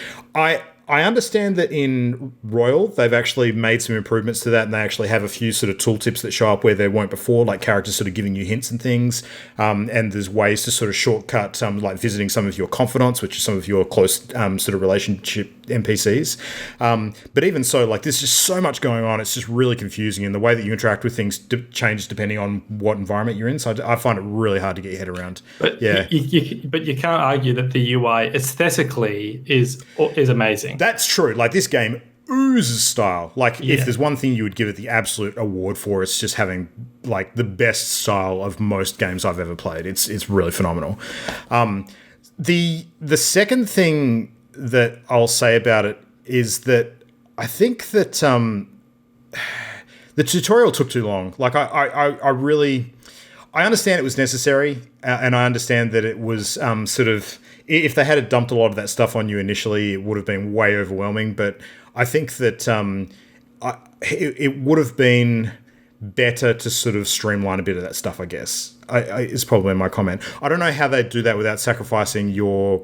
Speaker 2: I understand that in Royal, they've actually made some improvements to that, and they actually have a few sort of tooltips that show up where there weren't before, like characters sort of giving you hints and things. And there's ways to sort of shortcut, like visiting some of your confidants, which are some of your close sort of relationship NPCs. But even so, like, there's just so much going on. It's just really confusing, and the way that you interact with things changes depending on what environment you're in. So I find it really hard to get your head around.
Speaker 5: But
Speaker 2: yeah,
Speaker 5: but you can't argue that the UI aesthetically is amazing.
Speaker 2: That's true. Like, this game oozes style. Like, if there's one thing you would give it the absolute award for, it's just having like the best style of most games I've ever played. It's really phenomenal. The second thing that I'll say about it is that I think that the tutorial took too long. Like, I really understand it was necessary, and I understand that it was sort of, if they had dumped a lot of that stuff on you initially, it would have been way overwhelming. But I think that it would have been better to sort of streamline a bit of that stuff, I guess, is probably my comment. I don't know how they'd do that without sacrificing your,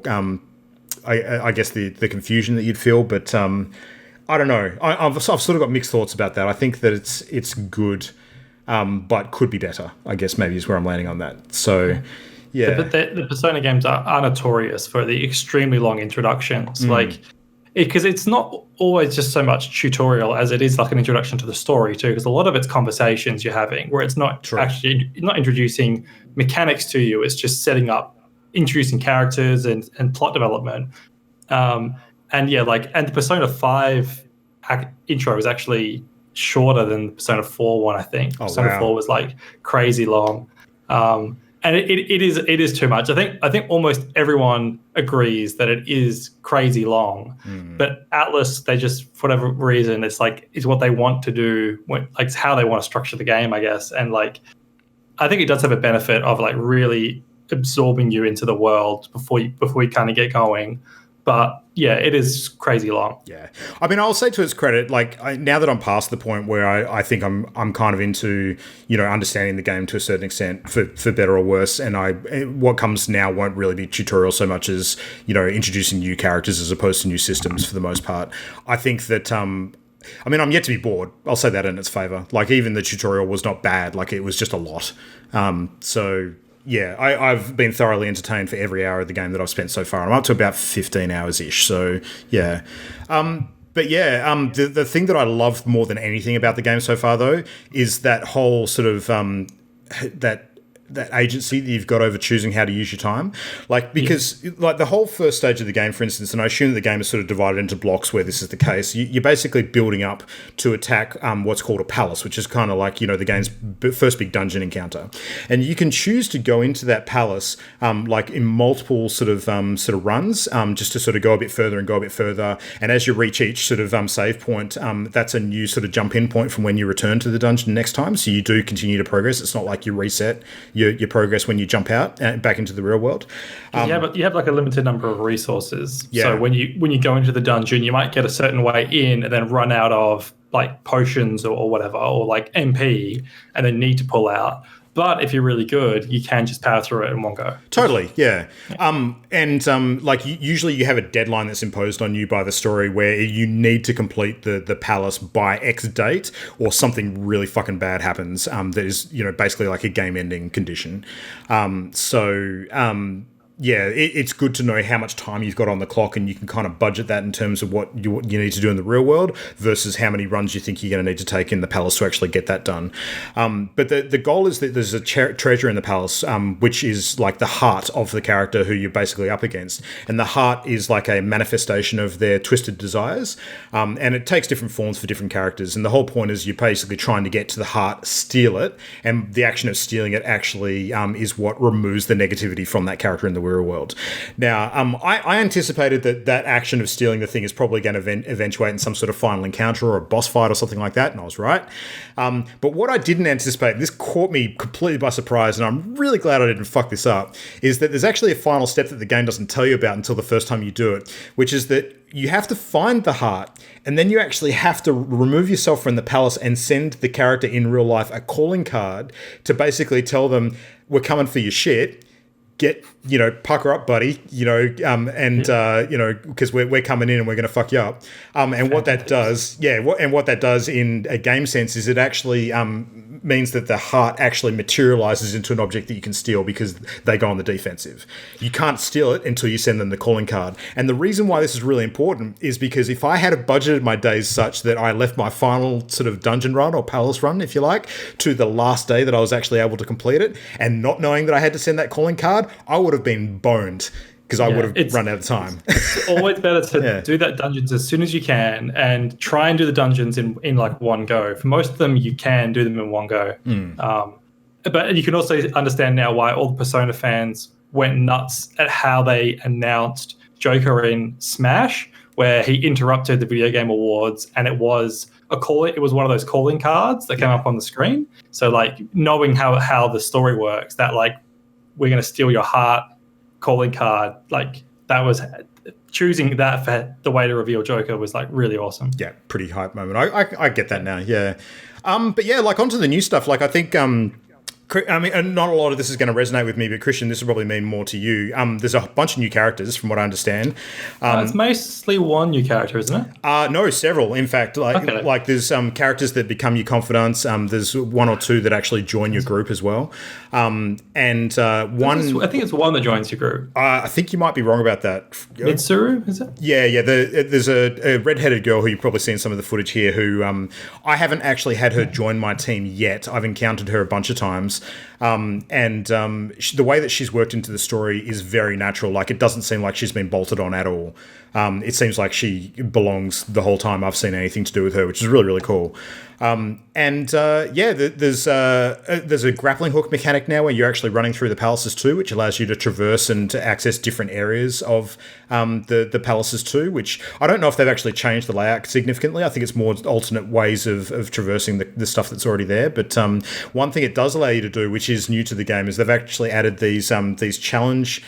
Speaker 2: I guess, the confusion that you'd feel. But I don't know. I've sort of got mixed thoughts about that. I think that it's good, but could be better, I guess, maybe is where I'm landing on that. So... Yeah.
Speaker 5: The Persona games are notorious for the extremely long introductions. Like, because it's not always just so much tutorial as it is like an introduction to the story too, because a lot of it's conversations you're having where it's not actually not introducing mechanics to you, it's just setting up, introducing characters and plot development. And the Persona 5 intro is actually shorter than the Persona 4 one, I think. Persona 4 was like crazy long. And it is too much. I think almost everyone agrees that it is crazy long. But Atlas, they just, for whatever reason, it's what they want to do. It's how they want to structure the game, I guess. And like, I think it does have a benefit of like really absorbing you into the world before you kind of get going. But yeah, it is crazy long.
Speaker 2: Yeah, I mean, I'll say to its credit, like now that I'm past the point where I think I'm kind of into understanding the game to a certain extent, for better or worse, and what comes now won't really be tutorial so much as introducing new characters as opposed to new systems for the most part. I think that I'm yet to be bored. I'll say that in its favor. Like even the tutorial was not bad. Like it was just a lot. So. Yeah, I've been thoroughly entertained for every hour of the game that I've spent so far. I'm up to about 15 hours-ish, so yeah. The thing that I love more than anything about the game so far, though, is that whole sort of that agency that you've got over choosing how to use your time. Like, because like the whole first stage of the game, for instance, and I assume that the game is sort of divided into blocks where this is the case, you're basically building up to attack what's called a palace, which is kind of like, the game's first big dungeon encounter. And you can choose to go into that palace like in multiple sort of runs, just to sort of go a bit further and go a bit further. And as you reach each sort of save point, that's a new sort of jump in point from when you return to the dungeon next time. So you do continue to progress. It's not like you reset your progress when you jump out back into the real world.
Speaker 5: But you have like a limited number of resources.
Speaker 2: Yeah.
Speaker 5: So when you go into the dungeon, you might get a certain way in and then run out of like potions or whatever, or like MP, and then need to pull out. But if you're really good, you can just power through it in one go.
Speaker 2: Totally, yeah. Usually you have a deadline that's imposed on you by the story where you need to complete the palace by X date, or something really fucking bad happens that is, basically like a game-ending condition. It's good to know how much time you've got on the clock, and you can kind of budget that in terms of what you need to do in the real world versus how many runs you think you're going to need to take in the palace to actually get that done. But the goal is that there's a treasure in the palace, which is like the heart of the character who you're basically up against. And the heart is like a manifestation of their twisted desires. And it takes different forms for different characters. And the whole point is you're basically trying to get to the heart, steal it, and the action of stealing it actually is what removes the negativity from that character in the real world. Now, I anticipated that action of stealing the thing is probably going to eventuate in some sort of final encounter or a boss fight or something like that, and I was right. But what I didn't anticipate, and this caught me completely by surprise, and I'm really glad I didn't fuck this up, is that there's actually a final step that the game doesn't tell you about until the first time you do it, which is that you have to find the heart, and then you actually have to remove yourself from the palace and send the character in real life a calling card to basically tell them, we're coming for your shit. Get, pucker up, buddy, because we're coming in and we're going to fuck you up. And what that does, what that does in a game sense is it actually means that the heart actually materializes into an object that you can steal because they go on the defensive. You can't steal it until you send them the calling card. And the reason why this is really important is because if I had budgeted my days such that I left my final sort of dungeon run or palace run, if you like, to the last day that I was actually able to complete it, and not knowing that I had to send that calling card, I would have been boned because I would have run out of time.
Speaker 5: It's always better to do that dungeons as soon as you can and try and do the dungeons in like one go. For most of them, you can do them in one go. But you can also understand now why all the Persona fans went nuts at how they announced Joker in Smash, where he interrupted the Video Game Awards, and it was it was one of those calling cards that came up on the screen. So like knowing how the story works, that like we're going to steal your heart calling card, like that was choosing that for the way to reveal Joker was like really awesome. Yeah,
Speaker 2: pretty hype moment. I get that now. Yeah. But yeah, like onto the new stuff. Like I think I mean, and not a lot of this is going to resonate with me, but Christian, this will probably mean more to you. There's a bunch of new characters, from what I understand.
Speaker 5: It's mostly one new character, isn't it?
Speaker 2: No, several. In fact, like there's characters that become your confidants. There's one or two that actually join your group as well. And one,
Speaker 5: I think it's one that joins your group.
Speaker 2: I think you might be wrong about that.
Speaker 5: Mitsuru, is it?
Speaker 2: Yeah. There's a redheaded girl who you've probably seen some of the footage here. Who I haven't actually had her join my team yet. I've encountered her a bunch of times. The way that she's worked into the story is very natural. Like, it doesn't seem like she's been bolted on at all. It seems like she belongs the whole time I've seen anything to do with her, which is really, really cool. There's a grappling hook mechanic now where you're actually running through the palaces too, which allows you to traverse and to access different areas of the palaces too, which I don't know if they've actually changed the layout significantly. I think it's more alternate ways of traversing the stuff that's already there. But one thing it does allow you to do, which is new to the game, is they've actually added these challenge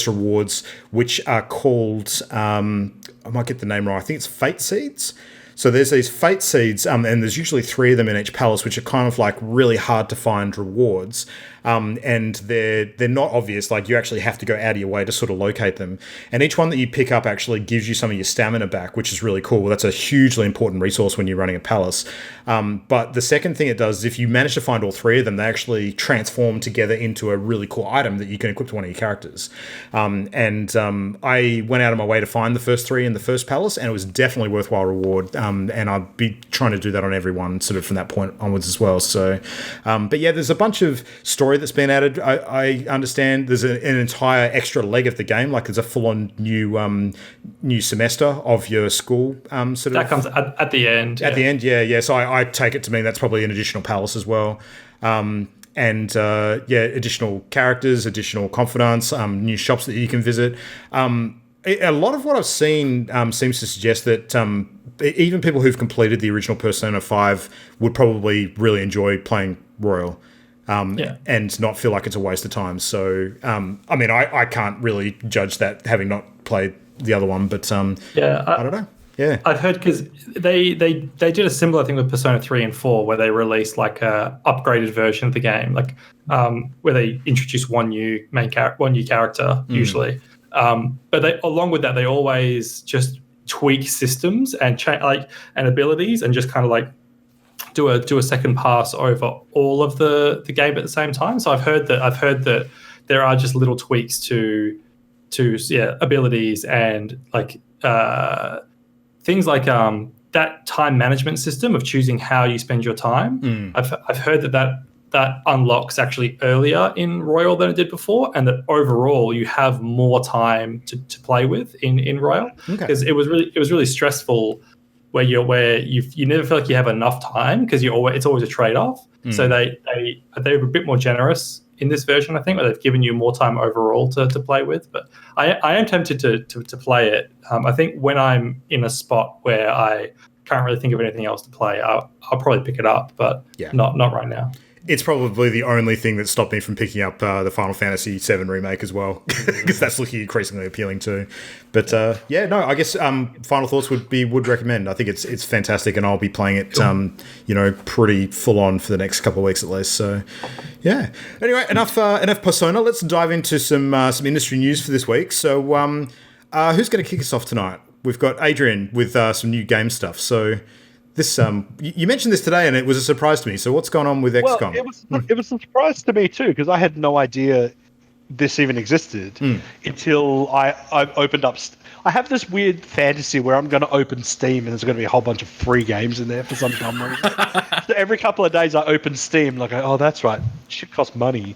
Speaker 2: rewards, which are called, I might get the name wrong, I think it's Fate Seeds. So there's these fate seeds, and there's usually 3 of them in each palace, which are kind of like really hard to find rewards. And they're not obvious. Like, you actually have to go out of your way to sort of locate them. And each one that you pick up actually gives you some of your stamina back, which is really cool. That's a hugely important resource when you're running a palace. But the second thing it does is if you manage to find all 3 of them, they actually transform together into a really cool item that you can equip to one of your characters. I went out of my way to find the first 3 in the first palace, and it was definitely worthwhile reward. And I'd be trying to do that on everyone sort of from that point onwards as well. So, but yeah, there's a bunch of story that's been added. I understand there's an entire extra leg of the game. Like, there's a full-on new semester of your school.
Speaker 5: That comes at the end.
Speaker 2: At the end, yeah. So I take it to mean that's probably an additional palace as well. Additional characters, additional confidants, new shops that you can visit. A lot of what I've seen seems to suggest that even people who've completed the original Persona 5 would probably really enjoy playing Royal and not feel like it's a waste of time. So, I can't really judge that having not played the other one, but I don't know. Yeah,
Speaker 5: I've heard because they did a similar thing with Persona 3 and 4 where they released like a upgraded version of the game, like where they introduced one new character usually. But they, along with that, they always just tweak systems and and abilities, and just kind of like do a second pass over all of the game at the same time. So I've heard that there are just little tweaks to abilities and like things like that time management system of choosing how you spend your time. I've heard that unlocks actually earlier in Royal than it did before, and that overall you have more time to play with in Royal, because it was really stressful where you never feel like you have enough time because it's always a trade-off. So they were a bit more generous in this version, I think, where they've given you more time overall to play with. But I am tempted to play it. I think when I'm in a spot where I can't really think of anything else to play, I'll probably pick it up, but not right now.
Speaker 2: It's probably the only thing that stopped me from picking up the Final Fantasy VII Remake as well, because that's looking increasingly appealing too. But I guess final thoughts would recommend. I think it's fantastic, and I'll be playing it, pretty full on for the next couple of weeks at least. So, yeah. Anyway, enough Persona. Let's dive into some industry news for this week. So, who's going to kick us off tonight? We've got Adrian with some new game stuff. So. This you mentioned this today, and it was a surprise to me. So what's going on with XCOM?
Speaker 4: Well, it was a surprise to me too, because I had no idea this even existed until I opened up. I have this weird fantasy where I'm going to open Steam and there's going to be a whole bunch of free games in there for some dumb reason. So every couple of days I open Steam, like, oh, that's right, shit costs money.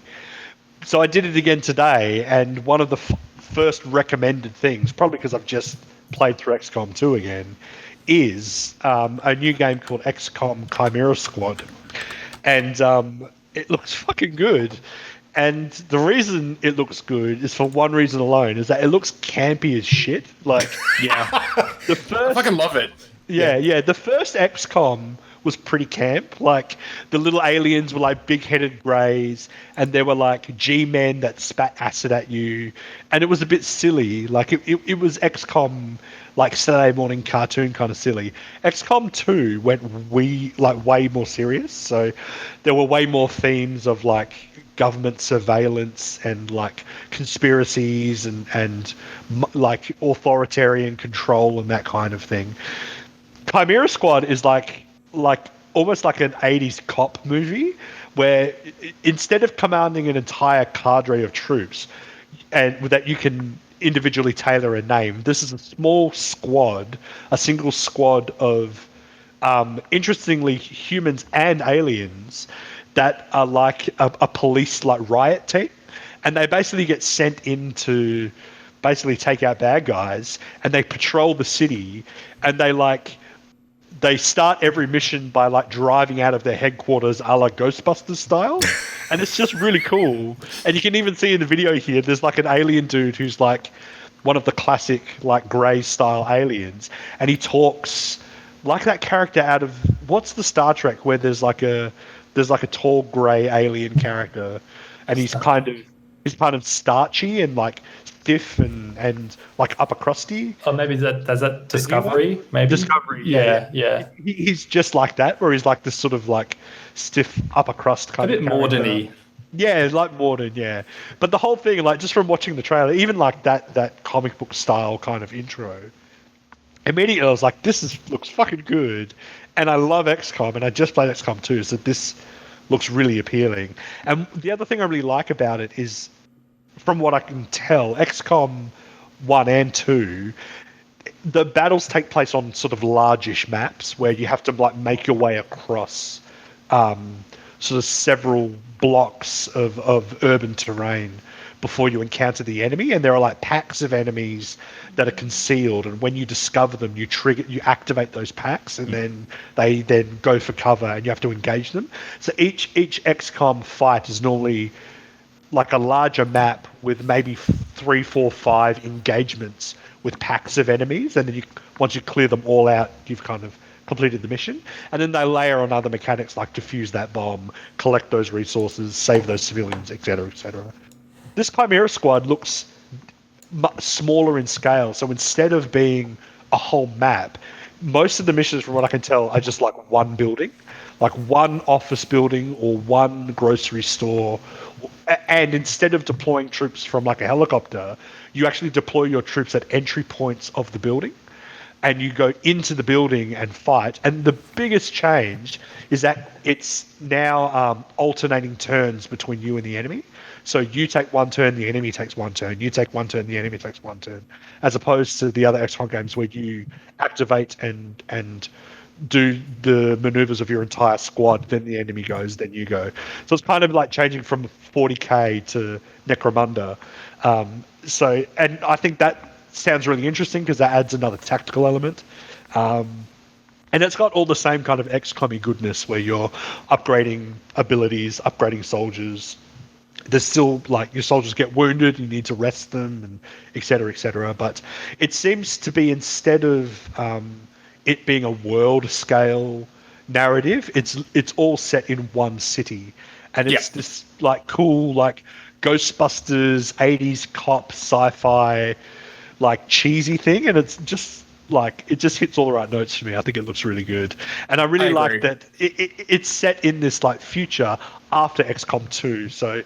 Speaker 4: So I did it again today, and one of the first recommended things, probably because I've just played through XCOM 2 again, is a new game called XCOM Chimera Squad, and it looks fucking good. And the reason it looks good is for one reason alone, is that it looks campy as shit. Like,
Speaker 3: I fucking love it.
Speaker 4: Yeah. The first XCOM was pretty camp. Like the little aliens were like big-headed greys, and there were like G-men that spat acid at you, and it was a bit silly. Like it was XCOM, like Saturday morning cartoon kind of silly. XCOM 2 went way more serious, so there were way more themes of like government surveillance and like conspiracies and like authoritarian control and that kind of thing. Chimera Squad is like almost like an 80s cop movie where instead of commanding an entire cadre of troops and that you can individually tailor a name, this is a small squad, a single squad of interestingly humans and aliens that are like a police like riot team, and they basically get sent in to basically take out bad guys, and they patrol the city, and they start every mission by like driving out of their headquarters a la Ghostbusters style. And it's just really cool. And you can even see in the video here, there's like an alien dude who's like one of the classic like grey style aliens, and he talks like that character out of what's the Star Trek where there's like a tall grey alien character, and he's kind of starchy and like stiff and like upper crusty.
Speaker 5: Oh, maybe there's that Discovery. Maybe
Speaker 4: Discovery.
Speaker 5: Yeah.
Speaker 4: He's just like that, where he's like this sort of like stiff upper crust kind
Speaker 5: A
Speaker 4: of
Speaker 5: bit
Speaker 4: character.
Speaker 5: moderny.
Speaker 4: Yeah, like Morden, yeah. But the whole thing, like just from watching the trailer, even like that comic book style kind of intro, immediately I was like, looks fucking good. And I love XCOM, and I just played XCOM 2, so this looks really appealing. And the other thing I really like about it is, from what I can tell, XCOM 1 and 2, the battles take place on sort of largish maps where you have to like make your way across sort of several blocks of urban terrain before you encounter the enemy, and there are like packs of enemies that are concealed, and when you discover them, you activate those packs, and then they then go for cover, and you have to engage them. So each XCOM fight is normally like a larger map with maybe 3, 4, 5 engagements with packs of enemies, and then once you clear them all out, you've kind of completed the mission. And then they layer on other mechanics like defuse that bomb, collect those resources, save those civilians, etc., etc. This Chimera Squad looks smaller in scale, so instead of being a whole map, most of the missions, from what I can tell, are just like one building, like one office building or one grocery store. And instead of deploying troops from like a helicopter, you actually deploy your troops at entry points of the building, and you go into the building and fight. And the biggest change is that it's now alternating turns between you and the enemy. So you take one turn, the enemy takes one turn. You take one turn, the enemy takes one turn. As opposed to the other XCOM games where you activate and do the maneuvers of your entire squad, then the enemy goes, then you go. So it's kind of like changing from 40k to Necromunda. And I think that sounds really interesting because that adds another tactical element. And it's got all the same kind of XCOM-y goodness where you're upgrading abilities, upgrading soldiers. There's still like your soldiers get wounded, you need to rest them, and et cetera, but it seems to be, instead of it being a world scale narrative, it's all set in one city, and it's this like cool like Ghostbusters 80s cop sci-fi like cheesy thing, and it's just like it just hits all the right notes for me. I think it looks really good, and I really like that it's set in this like future after XCOM 2. So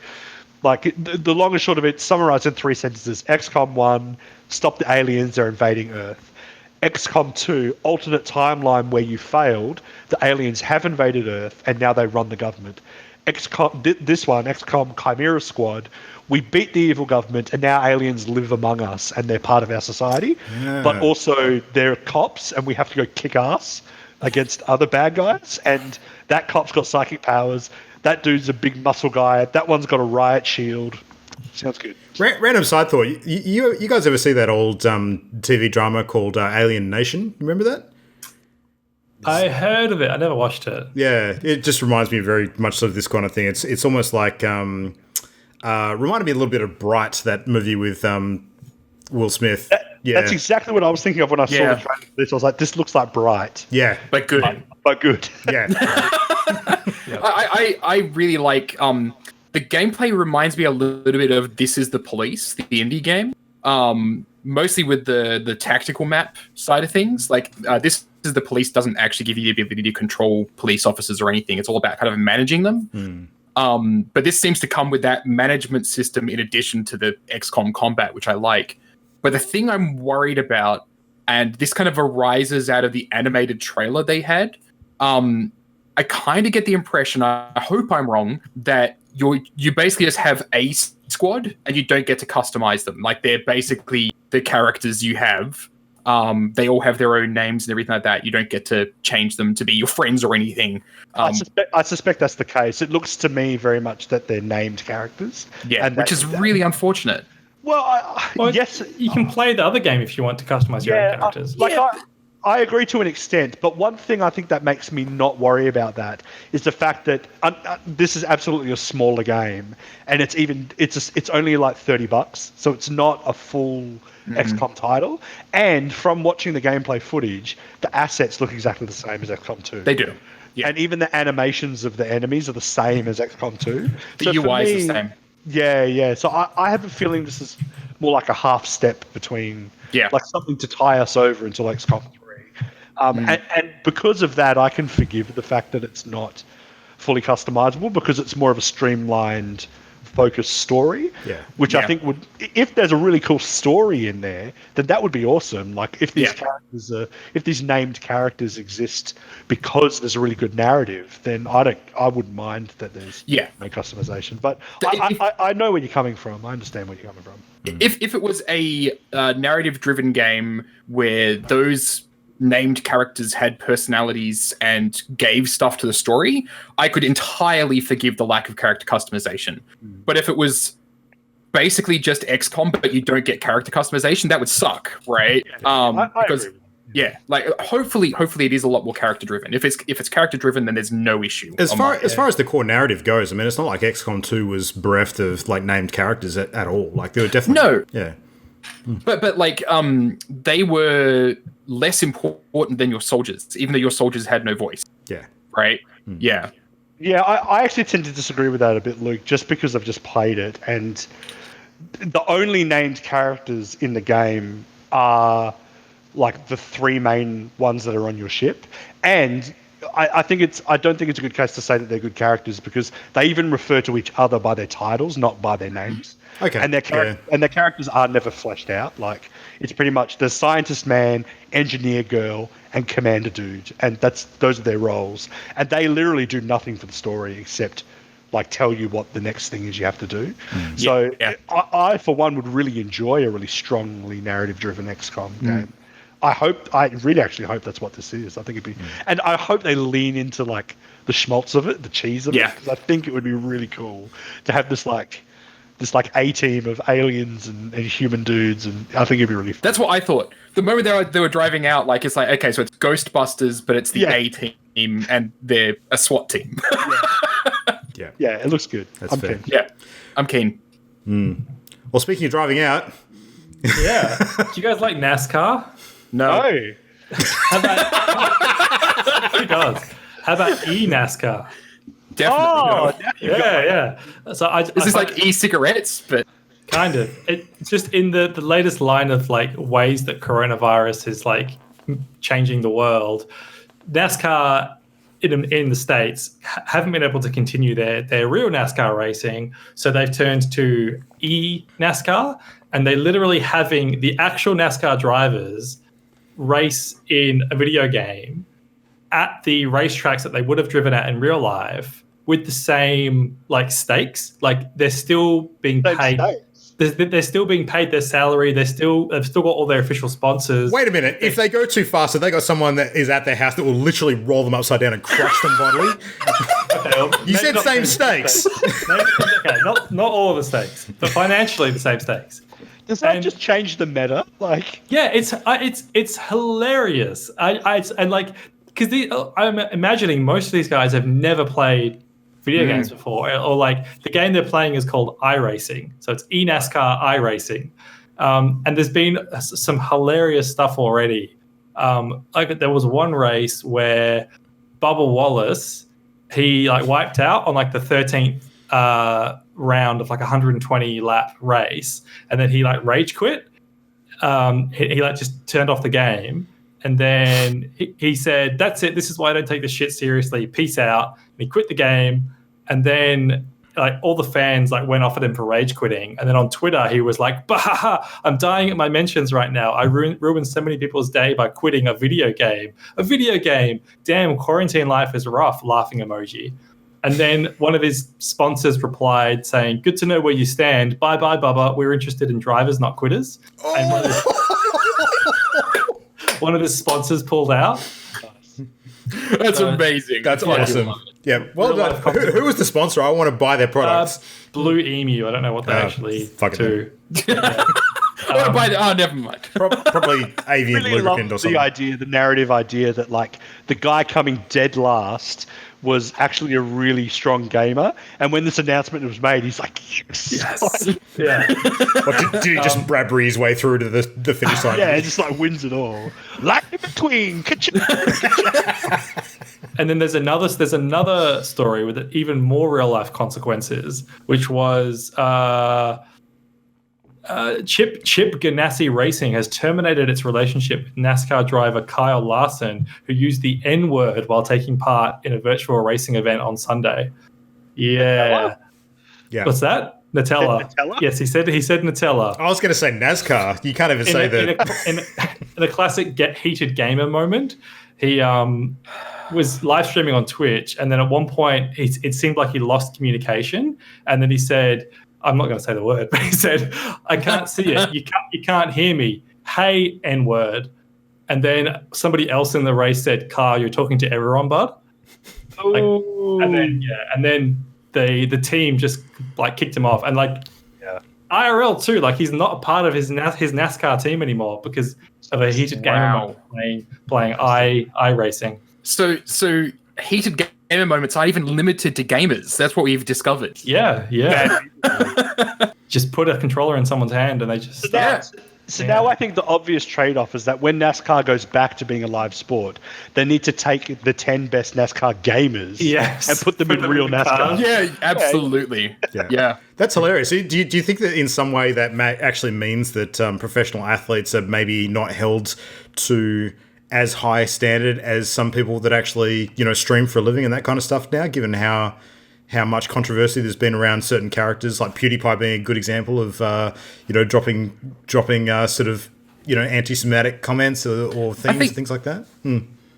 Speaker 4: like the long and short of it, summarized in 3 sentences: XCOM 1, stop the aliens, they're invading Earth. XCOM 2, alternate timeline where you failed, the aliens have invaded Earth and now they run the government. XCOM Chimera Squad, we beat the evil government and now aliens live among us and they're part of our society. Yeah. But also they're cops and we have to go kick ass against other bad guys. And that cop's got psychic powers. That dude's a big muscle guy. That one's got a riot shield. Sounds good.
Speaker 2: Random side thought. You guys ever see that old TV drama called Alien Nation? Remember that?
Speaker 5: I heard of it. I never watched it.
Speaker 2: Yeah, it just reminds me very much of this kind of thing. It's almost like reminded me a little bit of Bright, that movie with Will Smith. Yeah.
Speaker 4: That's exactly what I was thinking of when I saw the trailer for this. I was like, this looks like Bright.
Speaker 2: Yeah.
Speaker 3: But good.
Speaker 4: But good.
Speaker 2: Yeah.
Speaker 3: I really like the gameplay reminds me a little bit of This Is the Police, the indie game. Mostly with the tactical map side of things. Like This Is the Police doesn't actually give you the ability to control police officers or anything. It's all about kind of managing them. But this seems to come with that management system in addition to the XCOM combat, which I like. But the thing I'm worried about, and this kind of arises out of the animated trailer they had, I kind of get the impression, I hope I'm wrong, that you basically just have a squad and you don't get to customize them. Like they're basically the characters you have. They all have their own names and everything like that. You don't get to change them to be your friends or anything.
Speaker 4: I suspect that's the case. It looks to me very much that they're named characters.
Speaker 3: Yeah, which is really unfortunate.
Speaker 4: Well, yes.
Speaker 5: You can play the other game if you want to customize your own characters.
Speaker 4: I agree to an extent, but one thing I think that makes me not worry about that is the fact that this is absolutely a smaller game, and it's only like $30, so it's not a full XCOM title. And from watching the gameplay footage, the assets look exactly the same as XCOM 2.
Speaker 3: They do. Yeah.
Speaker 4: And even the animations of the enemies are the same as XCOM 2.
Speaker 3: The UI is the same.
Speaker 4: Yeah. So I have a feeling this is more like a half step between, like something to tie us over until XCOM 3. And because of that, I can forgive the fact that it's not fully customizable because it's more of a streamlined, focused story. Yeah. Which I think would, if there's a really cool story in there, then that would be awesome. Like if these characters if these named characters exist because there's a really good narrative, then I wouldn't mind that there's no customization. But I know where you're coming from. I understand where you're coming from.
Speaker 3: If it was a narrative-driven game where those named characters had personalities and gave stuff to the story, I could entirely forgive the lack of character customization. But if it was basically just XCOM, but you don't get character customization, that would suck, right? Because like hopefully it is a lot more character driven. If it's character driven, then there's no issue.
Speaker 2: As far as the core narrative goes, I mean, it's not like XCOM 2 was bereft of like named characters at all. Like there were definitely
Speaker 3: But like they were less important than your soldiers, even though your soldiers had no voice.
Speaker 2: Yeah.
Speaker 3: Right?
Speaker 4: Yeah, I actually tend to disagree with that a bit, Luke, just because I've just played it, and the only named characters in the game are like the three main ones that are on your ship, and I don't think it's a good case to say that they're good characters because they even refer to each other by their titles, not by their names.
Speaker 2: Okay.
Speaker 4: And their characters are never fleshed out. Like it's pretty much the scientist man, engineer girl, and commander dude, and those are their roles. And they literally do nothing for the story except like tell you what the next thing is you have to do. So I for one would really enjoy a really strongly narrative-driven XCOM game. I really actually hope that's what this is. I think it'd be, and I hope they lean into like the schmaltz of it, the cheese of it, because I think it would be really cool to have this A team of aliens and human dudes, and I think it'd be really fun.
Speaker 3: That's what I thought. The moment they were driving out, like it's like, okay, so it's Ghostbusters, but it's the A team and they're a SWAT team.
Speaker 4: Yeah, it looks good.
Speaker 2: I'm fair.
Speaker 3: Keen. Yeah, I'm keen.
Speaker 2: Well, speaking of driving out,
Speaker 5: do you guys like NASCAR?
Speaker 3: No.
Speaker 5: How about who does? How about NASCAR?
Speaker 3: Definitely.
Speaker 5: Yeah. So
Speaker 3: this is like e-cigarettes, but
Speaker 5: kind of. It's just in the latest line of like ways that coronavirus is like changing the world. NASCAR in the States haven't been able to continue their real NASCAR racing, so they've turned to NASCAR, and they're literally having the actual NASCAR drivers race in a video game at the racetracks that they would have driven at in real life with the same like stakes. Like they're still being paid. They're still being paid their salary. They've still got all their official sponsors.
Speaker 2: Wait a minute. If they go too fast, have they got someone that is at their house that will literally roll them upside down and crush them bodily? You said same stakes.
Speaker 5: Okay, not all of the stakes, but financially the same stakes.
Speaker 4: Does that just change the meta? Like,
Speaker 5: yeah, it's hilarious. And like, because I'm imagining most of these guys have never played video games before, or like the game they're playing is called iRacing, so it's eNASCAR iRacing, And there's been some hilarious stuff already. Like there was one race where Bubba Wallace, he like wiped out on like the 13th round of like 120 lap race, and then he like rage quit. He like just turned off the game, and then he said, "That's it. This is why I don't take this shit seriously. Peace out." And he quit the game, and then like all the fans like went off at him for rage quitting, and then on Twitter he was like, "Bah, I'm dying at my mentions right now. I ruined so many people's day by quitting a video game. A video game. Damn, quarantine life is rough." Laughing emoji. And then one of his sponsors replied saying, "Good to know where you stand. Bye bye, Bubba. We're interested in drivers, not quitters."
Speaker 2: Oh.
Speaker 5: And one of his sponsors pulled out.
Speaker 3: That's amazing.
Speaker 2: That's awesome. Yeah, well done. Who was the sponsor? I want to buy their products.
Speaker 5: Blue Emu. I don't know what they actually do. Yeah.
Speaker 3: Never mind.
Speaker 2: Probably avian
Speaker 4: Really
Speaker 2: lubricant or
Speaker 4: love
Speaker 2: something.
Speaker 4: the narrative idea that like the guy coming dead last was actually a really strong gamer, and when this announcement was made, he's like, "Yes."
Speaker 5: Yeah.
Speaker 2: What, did he just Bradbury his way through to the finish line?
Speaker 4: Yeah, just like wins it all. Like in between.
Speaker 5: And then there's another story with even more real life consequences, which was Chip Ganassi Racing has terminated its relationship with NASCAR driver Kyle Larson, who used the N-word while taking part in a virtual racing event on Sunday. Yeah.
Speaker 2: Yeah.
Speaker 5: What's that? Nutella.
Speaker 4: Nutella?
Speaker 5: Yes, he said Nutella.
Speaker 2: I was going to say NASCAR. You can't even say that.
Speaker 5: In a classic get heated gamer moment, he was live streaming on Twitch, and then at one point it seemed like he lost communication, and then he said, I'm not going to say the word, but he said, "I can't see it. You can't hear me. Hey, N-word." And then somebody else in the race said, "Carl, you're talking to everyone, bud." And then the team just like kicked him off, and like IRL too. Like he's not a part of his NASCAR team anymore because of a heated gamer moment playing iRacing.
Speaker 3: So heated gamer moments aren't even limited to gamers. That's what we've discovered.
Speaker 5: Yeah. Just put a controller in someone's hand and they just
Speaker 4: Now I think the obvious trade-off is that when NASCAR goes back to being a live sport, they need to take the 10 best NASCAR gamers and put them in real NASCAR.
Speaker 3: Yeah, absolutely. Yeah.
Speaker 2: That's hilarious. Do you think that in some way that actually means that professional athletes are maybe not held to as high a standard as some people that actually, stream for a living and that kind of stuff now, given how much controversy there's been around certain characters, like PewDiePie being a good example of, dropping sort of, anti-Semitic comments or things like that?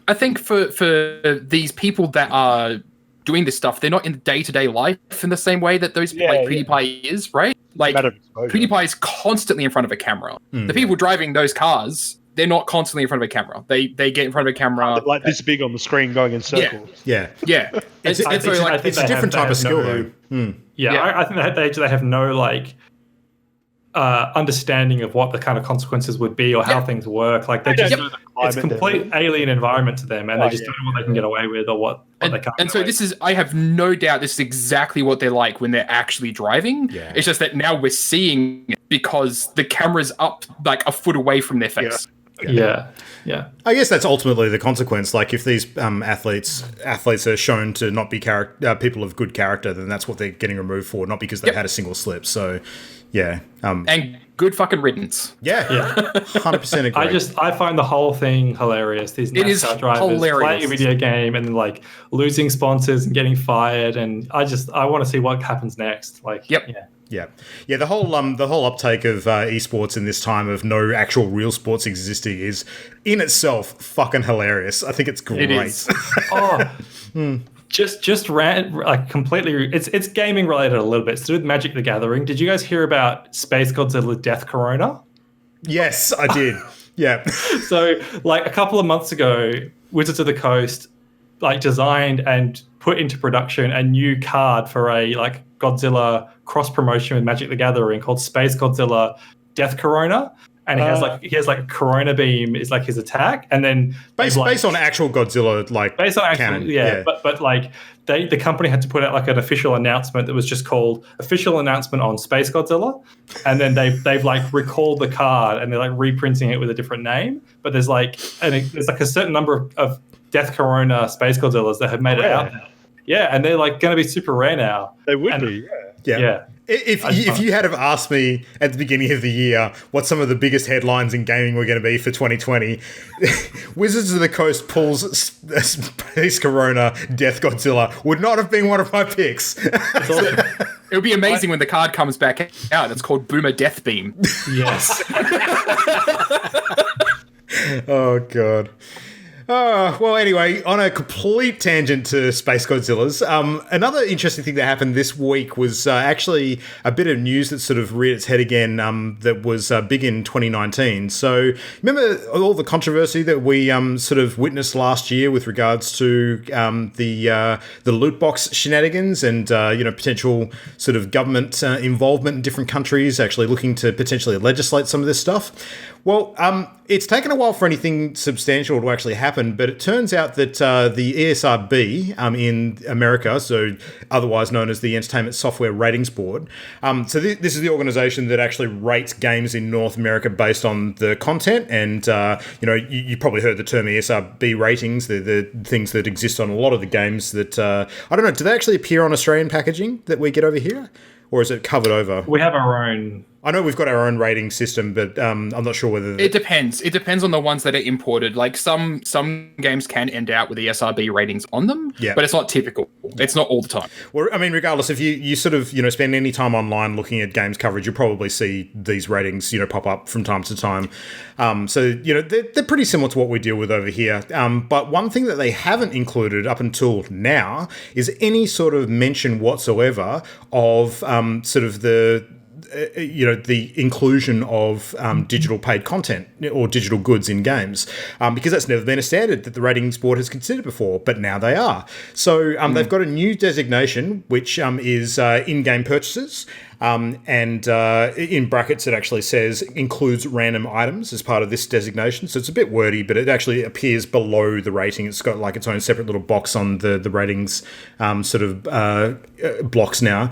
Speaker 3: I think for these people that are doing this stuff, they're not in day-to-day life in the same way that those PewDiePie is, right? Like, PewDiePie is constantly in front of a camera. The people driving those cars, they're not constantly in front of a camera. They get in front of a camera.
Speaker 4: Like this big on the screen going in circles.
Speaker 3: Yeah.
Speaker 2: It's a different type of skill, though.
Speaker 5: I think they have no, understanding of what the kind of consequences would be or how things work. Like, it's a complete alien environment to them, and they just don't know what they can get away with or what they can't.
Speaker 3: And so I have no doubt this is exactly what they're like when they're actually driving.
Speaker 2: Yeah.
Speaker 3: It's just that now we're seeing it because the camera's up like a foot away from their face.
Speaker 5: Yeah.
Speaker 2: I guess that's ultimately the consequence. Like, if these athletes are shown to not be people of good character, then that's what they're getting removed for, not because they had a single slip. So, yeah.
Speaker 3: And good fucking riddance.
Speaker 2: Yeah. 100% agree.
Speaker 5: I find the whole thing hilarious. These NASCAR drivers playing a video game and like losing sponsors and getting fired, and I want to see what happens next.
Speaker 2: Yeah. The whole uptake of esports in this time of no actual real sports existing is in itself fucking hilarious. I think it's great.
Speaker 3: It is.
Speaker 5: Just ran completely. It's gaming related a little bit. It's to do with Magic the Gathering. Did you guys hear about Space Godzilla Death Corona?
Speaker 2: Yes, I did. Yeah.
Speaker 5: So a couple of months ago, Wizards of the Coast designed and put into production a new card for a Godzilla cross promotion with Magic the Gathering called Space Godzilla Death Corona. and he has like a Corona beam is like his attack, and then
Speaker 2: based on actual Godzilla, like
Speaker 5: based on actual
Speaker 2: canon.
Speaker 5: But like the company had to put out like an official announcement that was just called official announcement on Space Godzilla, and then they've like recalled the card and they're like reprinting it with a different name. But there's like a certain number of Death Corona Space Godzillas that have made it out now. Yeah, and they're like going to be super rare now.
Speaker 4: They would be,
Speaker 5: yeah.
Speaker 2: If you had have asked me at the beginning of the year what some of the biggest headlines in gaming were going to be for 2020, Wizards of the Coast pulls Space Corona Death Godzilla would not have been one of my picks.
Speaker 3: It would be amazing when the card comes back out. It's called Boomer Death Beam.
Speaker 5: Yes.
Speaker 2: Oh, God. Well, anyway, on a complete tangent to Space Godzillas, another interesting thing that happened this week was actually a bit of news that sort of reared its head again that was big in 2019. So remember all the controversy that we sort of witnessed last year with regards to the loot box shenanigans and potential sort of government involvement in different countries actually looking to potentially legislate some of this stuff? Well, it's taken a while for anything substantial to actually happen, but it turns out that the ESRB in America, so otherwise known as the Entertainment Software Ratings Board, so this is the organization that actually rates games in North America based on the content, and you probably heard the term ESRB ratings, the things that exist on a lot of the games that, I don't know, do they actually appear on Australian packaging that we get over here? Or is it covered over?
Speaker 5: We have our own.
Speaker 2: I know we've got our own rating system, but I'm not sure whether...
Speaker 3: It depends. It depends on the ones that are imported. Like some games can end out with the SRB ratings on them, but it's not typical. It's not all the time.
Speaker 2: Well, I mean, regardless, if you sort of, spend any time online looking at games coverage, you'll probably see these ratings, pop up from time to time. So, they're pretty similar to what we deal with over here. But one thing that they haven't included up until now is any sort of mention whatsoever of sort of the inclusion of digital paid content or digital goods in games, because that's never been a standard that the ratings board has considered before, but now they are. So they've got a new designation, which is in-game purchases. And in brackets, it actually says includes random items as part of this designation. So it's a bit wordy, but it actually appears below the rating. It's got like its own separate little box on the ratings blocks now.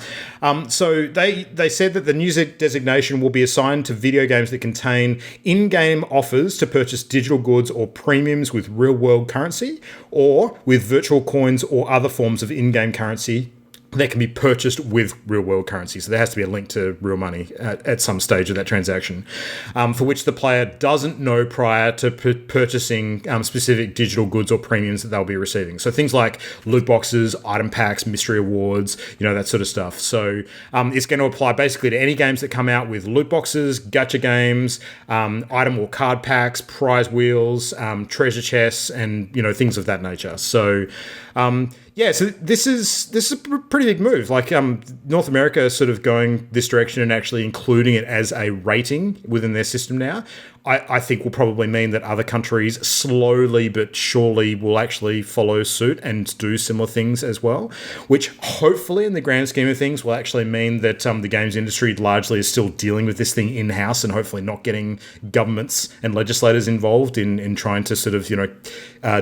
Speaker 2: So they said that the new designation will be assigned to video games that contain in-game offers to purchase digital goods or premiums with real-world currency, or with virtual coins or other forms of in-game currency that can be purchased with real-world currency. So there has to be a link to real money at some stage of that transaction, for which the player doesn't know prior to purchasing specific digital goods or premiums that they'll be receiving. So things like loot boxes, item packs, mystery awards, that sort of stuff. So it's going to apply basically to any games that come out with loot boxes, gacha games, item or card packs, prize wheels, treasure chests, and things of that nature. So so this is a pretty big move. Like North America is sort of going this direction and actually including it as a rating within their system now. I think will probably mean that other countries slowly but surely will actually follow suit and do similar things as well, which hopefully in the grand scheme of things will actually mean that the games industry largely is still dealing with this thing in-house and hopefully not getting governments and legislators involved in trying to sort of,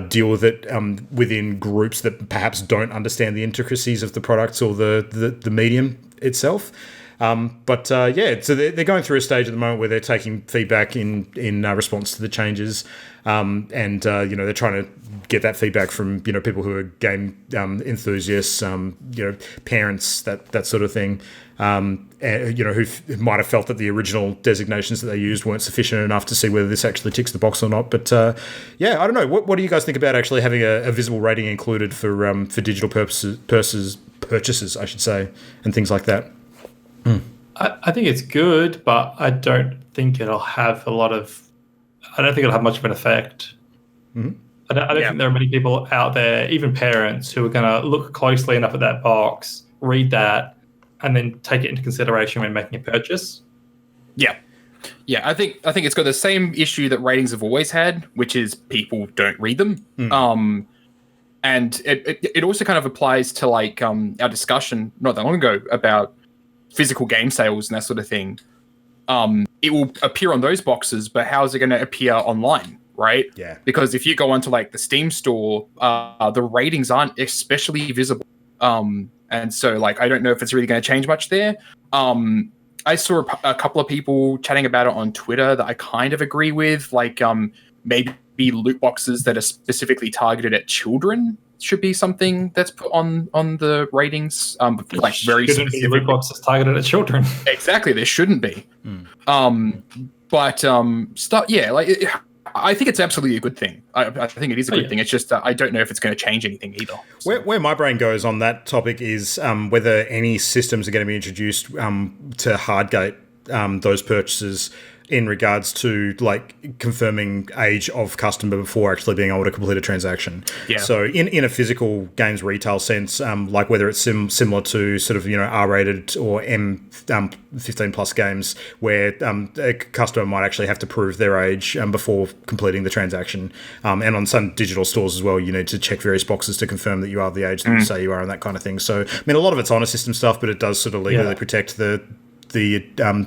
Speaker 2: deal with it within groups that perhaps don't understand the intricacies of the products or the medium itself. So they're going through a stage at the moment where they're taking feedback in response to the changes, and they're trying to get that feedback from people who are game enthusiasts, parents, that sort of thing, who might have felt that the original designations that they used weren't sufficient enough to see whether this actually ticks the box or not. But I don't know. What do you guys think about actually having a visible rating included for digital purchases, I should say, and things like that?
Speaker 5: I think it's good, but I don't think it'll have much of an effect.
Speaker 2: Mm-hmm.
Speaker 5: I don't think there are many people out there, even parents, who are going to look closely enough at that box, read that, and then take it into consideration when making a purchase.
Speaker 3: Yeah. I think it's got the same issue that ratings have always had, which is people don't read them. And it also kind of applies to like our discussion not that long ago about physical game sales and that sort of thing. it will appear on those boxes, but how is it going to appear online, right?
Speaker 2: Yeah.
Speaker 3: Because if you go onto like the Steam store, the ratings aren't especially visible. And so like I don't know if it's really going to change much there. I saw a couple of people chatting about it on Twitter that I kind of agree with, like maybe loot boxes that are specifically targeted at children should be something that's put on the ratings, like very
Speaker 5: shouldn't be loot boxes targeted at children.
Speaker 3: Exactly, there shouldn't be. But stuff, yeah, like I think it's absolutely a good thing. I think it is a good thing. It's just I don't know if it's going to change anything either. So.
Speaker 2: Where my brain goes on that topic is whether any systems are going to be introduced to hardgate those purchases in regards to like confirming age of customer before actually being able to complete a transaction.
Speaker 3: Yeah.
Speaker 2: So in a physical games retail sense, like whether it's similar to sort of, R-rated or M15 plus games where a customer might actually have to prove their age before completing the transaction. And on some digital stores as well, you need to check various boxes to confirm that you are the age that you say you are and that kind of thing. So, I mean, a lot of it's honor system stuff, but it does sort of legally protect the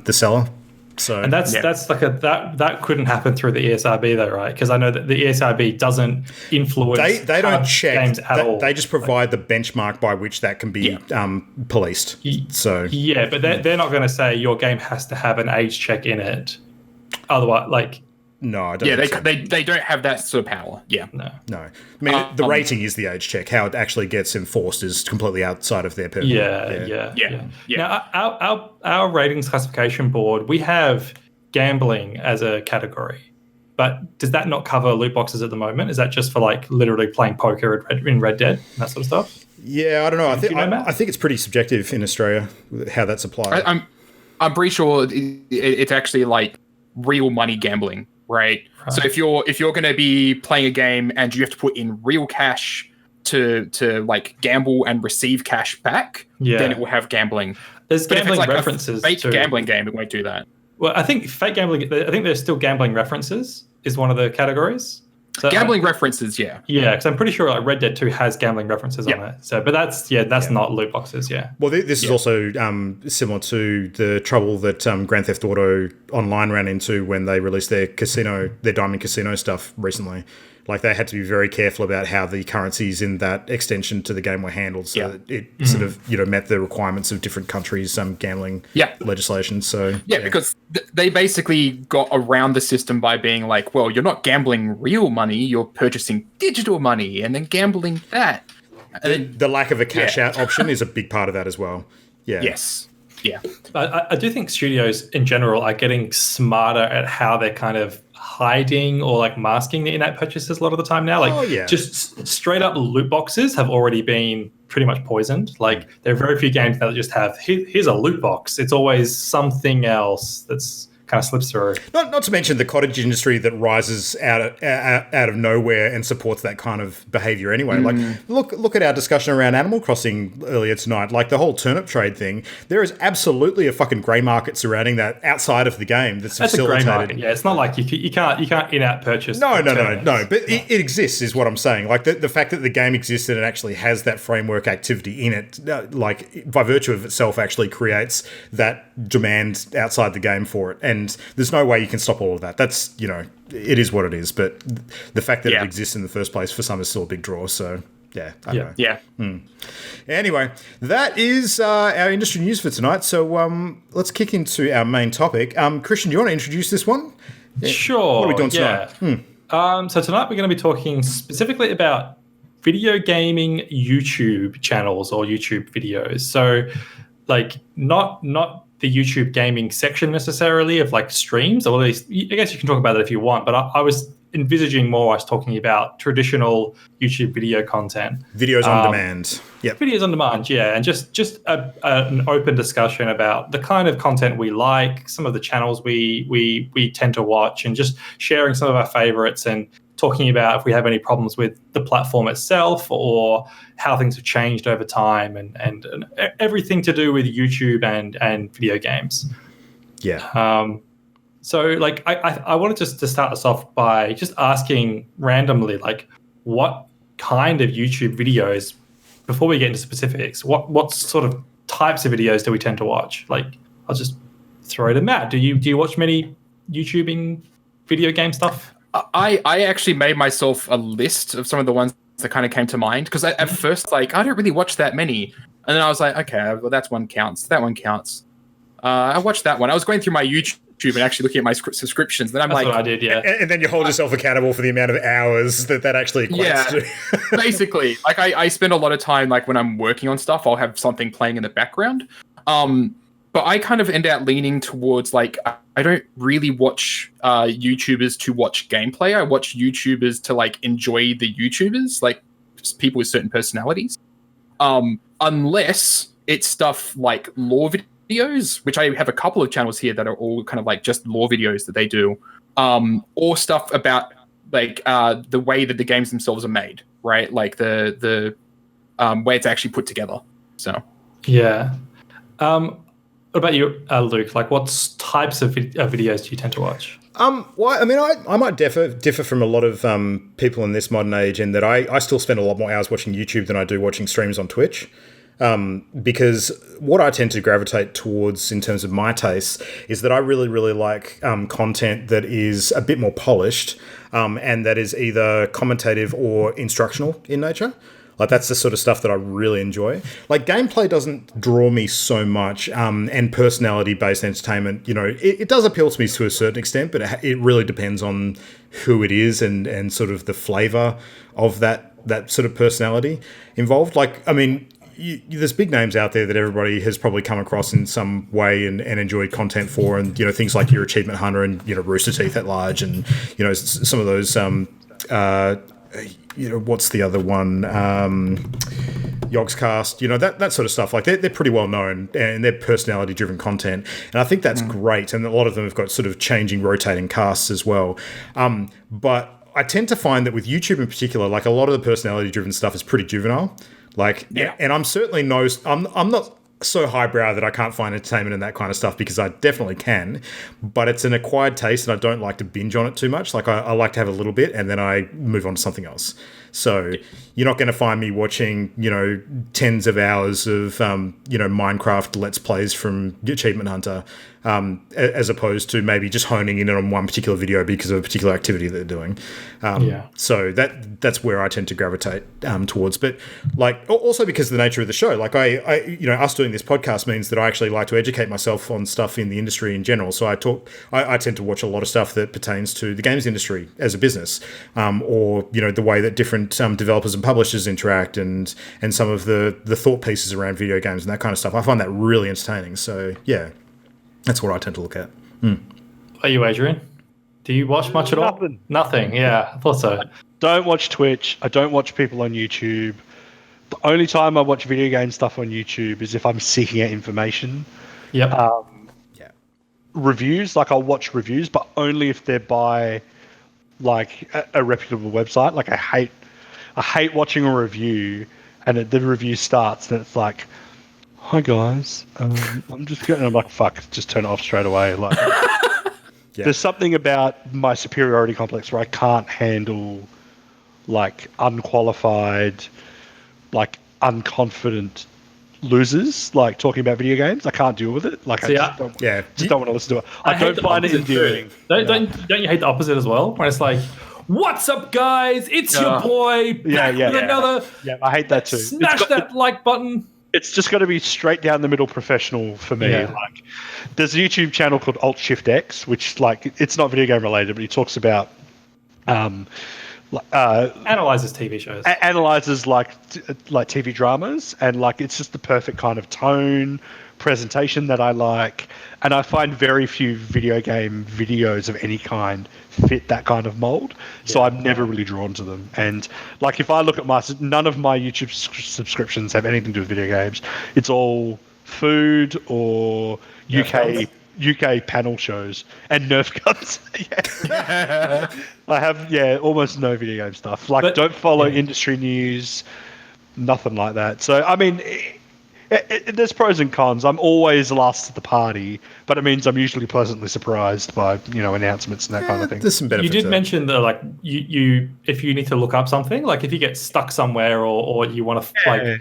Speaker 2: seller. So,
Speaker 5: and that's like that couldn't happen through the ESRB though, right? Because I know that the ESRB doesn't influence.
Speaker 2: They don't check
Speaker 5: games at all.
Speaker 2: They just provide the benchmark by which that can be policed. So
Speaker 5: yeah, but they're not going to say your game has to have an age check in it. Otherwise, like
Speaker 2: no, I don't.
Speaker 3: Yeah, they don't have that sort of power. Yeah,
Speaker 2: no. I mean, the rating is the age check. How it actually gets enforced is completely outside of their purview.
Speaker 5: Yeah. Now, our ratings classification board, we have gambling as a category, but does that not cover loot boxes at the moment? Is that just for like literally playing poker in Red Dead and that sort of stuff?
Speaker 2: Yeah, I don't know. I think it's pretty subjective in Australia how that's applied.
Speaker 3: I'm pretty sure it's actually like real money gambling. Right. So if you're going to be playing a game and you have to put in real cash to like gamble and receive cash back, then it will have gambling.
Speaker 5: There's
Speaker 3: but
Speaker 5: gambling
Speaker 3: if it's like
Speaker 5: references.
Speaker 3: A fake gambling game, it won't do that.
Speaker 5: Well, I think fake gambling. I think there's still gambling references is one of the categories. So
Speaker 3: gambling references, yeah,
Speaker 5: because I'm pretty sure like Red Dead 2 has gambling references on it. So, but that's not loot boxes,
Speaker 2: Well, this is also similar to the trouble that Grand Theft Auto Online ran into when they released their Diamond Casino stuff recently. Like they had to be very careful about how the currencies in that extension to the game were handled, so that it sort of met the requirements of different countries' gambling legislation. So
Speaker 3: because they basically got around the system by being like, well, you're not gambling real money, you're purchasing digital money and then gambling that. And
Speaker 2: the lack of a cash out option is a big part of that as well. Yeah.
Speaker 3: Yes. Yeah.
Speaker 5: I do think studios in general are getting smarter at how they're kind of hiding or like masking the in-app purchases a lot of the time now. Like just straight up loot boxes have already been pretty much poisoned. Like there are very few games now that just have here's a loot box. It's always something else that's kind of slips through.
Speaker 2: Not to mention the cottage industry that rises out of nowhere and supports that kind of behavior anyway. Like look at our discussion around Animal Crossing earlier tonight. Like the whole turnip trade thing. There is absolutely a fucking grey market surrounding that outside of the game. That's facilitated.
Speaker 5: A grey market. Yeah, it's not like you can't in-app purchase.
Speaker 2: No. But it exists, is what I'm saying. Like the fact that the game exists and it actually has that framework activity in it, like by virtue of itself, actually creates that demand outside the game for it. And there's no way you can stop all of that. That's, it is what it is. But the fact that it exists in the first place for some is still a big draw. So, I don't know.
Speaker 3: Yeah.
Speaker 2: Anyway, that is our industry news for tonight. So let's kick into our main topic. Christian, do you want to introduce this one?
Speaker 5: Sure.
Speaker 2: What are we doing tonight?
Speaker 5: So tonight we're going to be talking specifically about video gaming YouTube channels or YouTube videos. So, like, not the YouTube gaming section necessarily of like streams, or at least I guess you can talk about that if you want, but I was envisaging more, I was talking about traditional YouTube video content.
Speaker 2: Videos on demand. Yep.
Speaker 5: Videos on demand, yeah. And just an open discussion about the kind of content we like, some of the channels we tend to watch, and just sharing some of our favorites and talking about if we have any problems with the platform itself or how things have changed over time and everything to do with YouTube and video games.
Speaker 2: Yeah.
Speaker 5: So like I wanted just to start us off by just asking randomly, like, what kind of YouTube videos, before we get into specifics, what sort of types of videos do we tend to watch? Like, I'll just throw to Matt. Do you watch many YouTubing video game stuff?
Speaker 3: I actually made myself a list of some of the ones that kind of came to mind, because at first, like, I don't really watch that many, and then I was like, okay, well, that one counts. I watched that one. I was going through my YouTube and actually looking at my subscriptions. Then I'm
Speaker 5: That's
Speaker 3: like,
Speaker 5: what I did, yeah.
Speaker 2: And then you hold yourself accountable for the amount of hours that actually equates to.
Speaker 3: Basically, like I spend a lot of time, like when I'm working on stuff, I'll have something playing in the background. But I kind of end up leaning towards, like, I don't really watch YouTubers to watch gameplay. I watch YouTubers to, like, enjoy the YouTubers, like people with certain personalities. Unless it's stuff like lore videos, which I have a couple of channels here that are all kind of like just lore videos that they do, or stuff about like the way that the games themselves are made, right? Like the way it's actually put together. So
Speaker 5: yeah. What about you, Luke? Like, what types of videos do you tend to watch?
Speaker 2: Well, I mean, I might differ from a lot of people in this modern age in that I still spend a lot more hours watching YouTube than I do watching streams on Twitch. Because what I tend to gravitate towards in terms of my tastes is that I really, really like content that is a bit more polished and that is either commentative or instructional in nature. Like, that's the sort of stuff that I really enjoy. Like, gameplay doesn't draw me so much, and personality-based entertainment, you know, it does appeal to me to a certain extent, but it really depends on who it is and sort of the flavour of that sort of personality involved. Like, I mean, there's big names out there that everybody has probably come across in some way and enjoyed content for, and, you know, things like your Achievement Hunter and, you know, Rooster Teeth at Large and, you know, some of those you know, what's the other one? Yogscast, you know, that sort of stuff. Like, they're pretty well known and they're personality-driven content. And I think that's great. And a lot of them have got sort of changing, rotating casts as well. But I tend to find that with YouTube in particular, like, a lot of the personality-driven stuff is pretty juvenile. Like, and I'm certainly I'm not so highbrow that I can't find entertainment in that kind of stuff, because I definitely can, but it's an acquired taste and I don't like to binge on it too much. Like, I like to have a little bit and then I move on to something else. So you're not going to find me watching, you know, tens of hours of, you know, Minecraft Let's Plays from Achievement Hunter, as opposed to maybe just honing in on one particular video because of a particular activity that they're doing. So that's where I tend to gravitate towards. But, like, also because of the nature of the show, like, I you know, us doing this podcast means that I actually like to educate myself on stuff in the industry in general. So I tend to watch a lot of stuff that pertains to the games industry as a business, or, you know, the way that different developers and publishers interact, and some of the thought pieces around video games and that kind of stuff. I find that really entertaining. So yeah, that's what I tend to look at.
Speaker 5: Are you, Adrian? Do you watch much at all? Nothing. Yeah, I thought so.
Speaker 4: Don't watch Twitch. I don't watch people on YouTube. The only time I watch video game stuff on YouTube is if I'm seeking out information.
Speaker 5: Yep.
Speaker 4: Reviews, like, I'll watch reviews, but only if they're by, like, a reputable website. Like, I hate watching a review and the review starts and it's like, hi guys, I'm just getting, I'm like, fuck, just turn it off straight away. Like, there's something about my superiority complex where I can't handle, like, unqualified, like, unconfident losers, like, talking about video games. I can't deal with it. Like, I just don't want to listen to it. I don't find it endearing.
Speaker 5: Don't you hate the opposite as well? When it's like, what's up, guys? It's your boy. Another.
Speaker 4: Yeah, I hate that too.
Speaker 5: Smash that like button.
Speaker 4: It's just got to be straight down the middle professional for me.
Speaker 5: Yeah.
Speaker 4: Like, there's a YouTube channel called Alt Shift X, which, like, it's not video game related, but he talks about
Speaker 5: analyzes TV shows,
Speaker 4: analyzes like TV dramas, and, like, it's just the perfect kind of tone, presentation that I like, and I find very few video game videos of any kind fit that kind of mold, so I'm never really drawn to them. And, like, if I look at none of my YouTube subscriptions have anything to do with video games. It's all food or UK panel shows and Nerf guns. I have almost no video game stuff. Like, don't follow industry news, nothing like that. So, I mean, there's pros and cons. I'm always last at the party, but it means I'm usually pleasantly surprised by, you know, announcements and that kind of thing.
Speaker 2: There's some benefits.
Speaker 5: You did mention that, like, you if you need to look up something, like if you get stuck somewhere or you want to I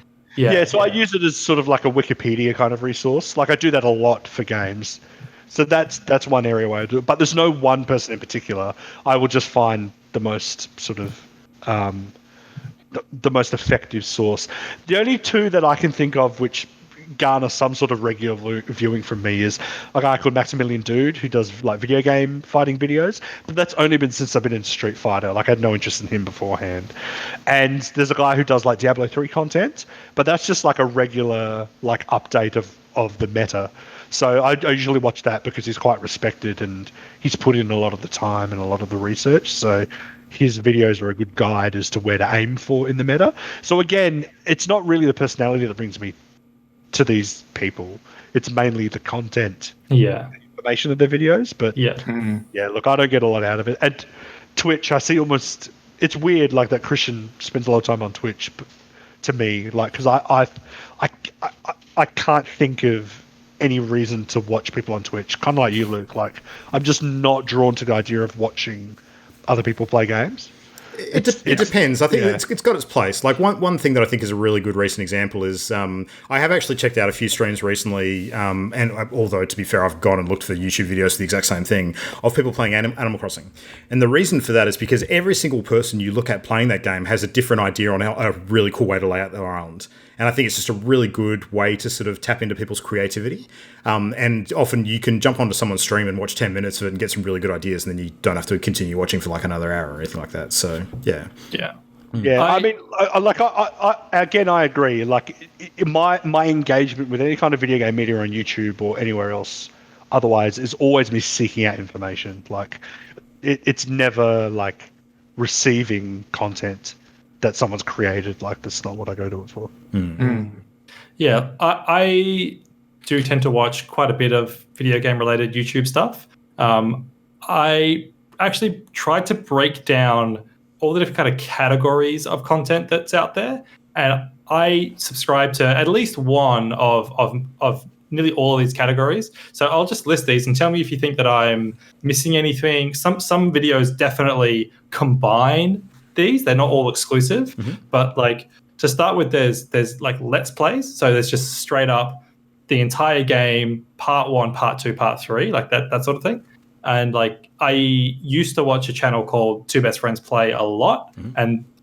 Speaker 5: use it as sort of like a Wikipedia kind of resource. Like, I do that a lot for games.
Speaker 4: So that's one area where I do it. But there's no one person in particular. I will just find the most sort of the most effective source. The only two that I can think of which garner some sort of regular viewing from me is a guy called Maximilian Dude who does like video game fighting videos, but that's only been since I've been in Street Fighter. Like I had no interest in him beforehand. And there's a guy who does like Diablo 3 content, but that's just like a regular like update of the meta. So I usually watch that because he's quite respected and he's put in a lot of the time and a lot of the research. So his videos are a good guide as to where to aim for in the meta. So again, it's not really the personality that brings me to these people. It's mainly the content, information of their videos. But yeah, look, I don't get a lot out of it. And Twitch, I see almost. It's weird, like that Christian spends a lot of time on Twitch. But to me, like, because I can't think of any reason to watch people on Twitch. Kind of like you, Luke. Like, I'm just not drawn to the idea of watching other people play games.
Speaker 2: It depends. I think it's got its place. Like one thing that I think is a really good recent example is I have actually checked out a few streams recently, and although to be fair, I've gone and looked for YouTube videos for the exact same thing of people playing Animal Crossing. And the reason for that is because every single person you look at playing that game has a different idea on a really cool way to lay out their island. And I think it's just a really good way to sort of tap into people's creativity. And often you can jump onto someone's stream and watch 10 minutes of it and get some really good ideas, and then you don't have to continue watching for like another hour or anything like that. So, yeah.
Speaker 4: Yeah, I mean, I agree. Like, my engagement with any kind of video game media on YouTube or anywhere else otherwise is always me seeking out information. Like, it's never like receiving content that someone's created. Like, that's not what I go to it for.
Speaker 5: Yeah, I do tend to watch quite a bit of video game related YouTube stuff. I actually tried to break down all the different kind of categories of content that's out there, and I subscribe to at least one of nearly all of these categories. So I'll just list these and tell me if you think that I'm missing anything. Some videos definitely combine these. They're not all exclusive, but like to start with, there's like Let's Plays. So there's just straight up the entire game, part 1, part 2, part 3, like that sort of thing. And like I used to watch a channel called Two Best Friends Play a lot,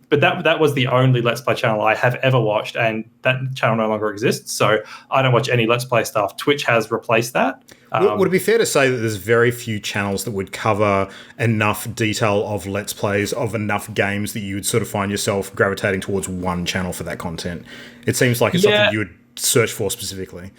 Speaker 5: but that was the only Let's Play channel I have ever watched, and that channel no longer exists. So I don't watch any Let's Play stuff. Twitch has replaced that.
Speaker 2: Would it be fair to say that there's very few channels that would cover enough detail of Let's Plays of enough games that you would sort of find yourself gravitating towards one channel for that content? It seems like it's something you would search for specifically.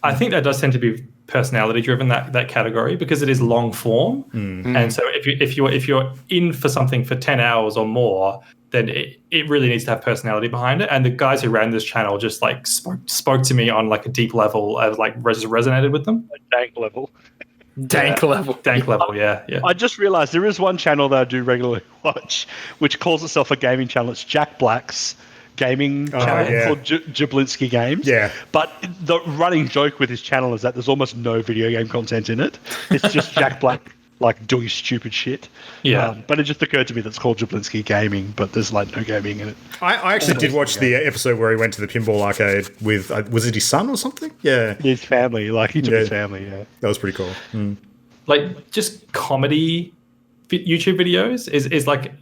Speaker 5: I think that does tend to be personality driven, that category, because it is long form. And so if you're in for something for 10 hours or more, then it really needs to have personality behind it. And the guys who ran this channel just like spoke to me on like a deep level, of like resonated with them.
Speaker 4: Dank level.
Speaker 3: Dank level,
Speaker 5: yeah.
Speaker 4: I just realized there is one channel that I do regularly watch, which calls itself a gaming channel. It's Jack Black's gaming channel called Jablinski Games.
Speaker 2: Yeah.
Speaker 4: But the running joke with his channel is that there's almost no video game content in it. It's just Jack Black like doing stupid shit.
Speaker 5: Yeah.
Speaker 4: But it just occurred to me that it's called Jablinski Gaming, but there's like no gaming in it.
Speaker 2: I actually did watch the episode where he went to the pinball arcade with, was it his son or something? Yeah.
Speaker 4: His family, like he took his family,
Speaker 2: That was pretty cool.
Speaker 5: Like just comedy YouTube videos is like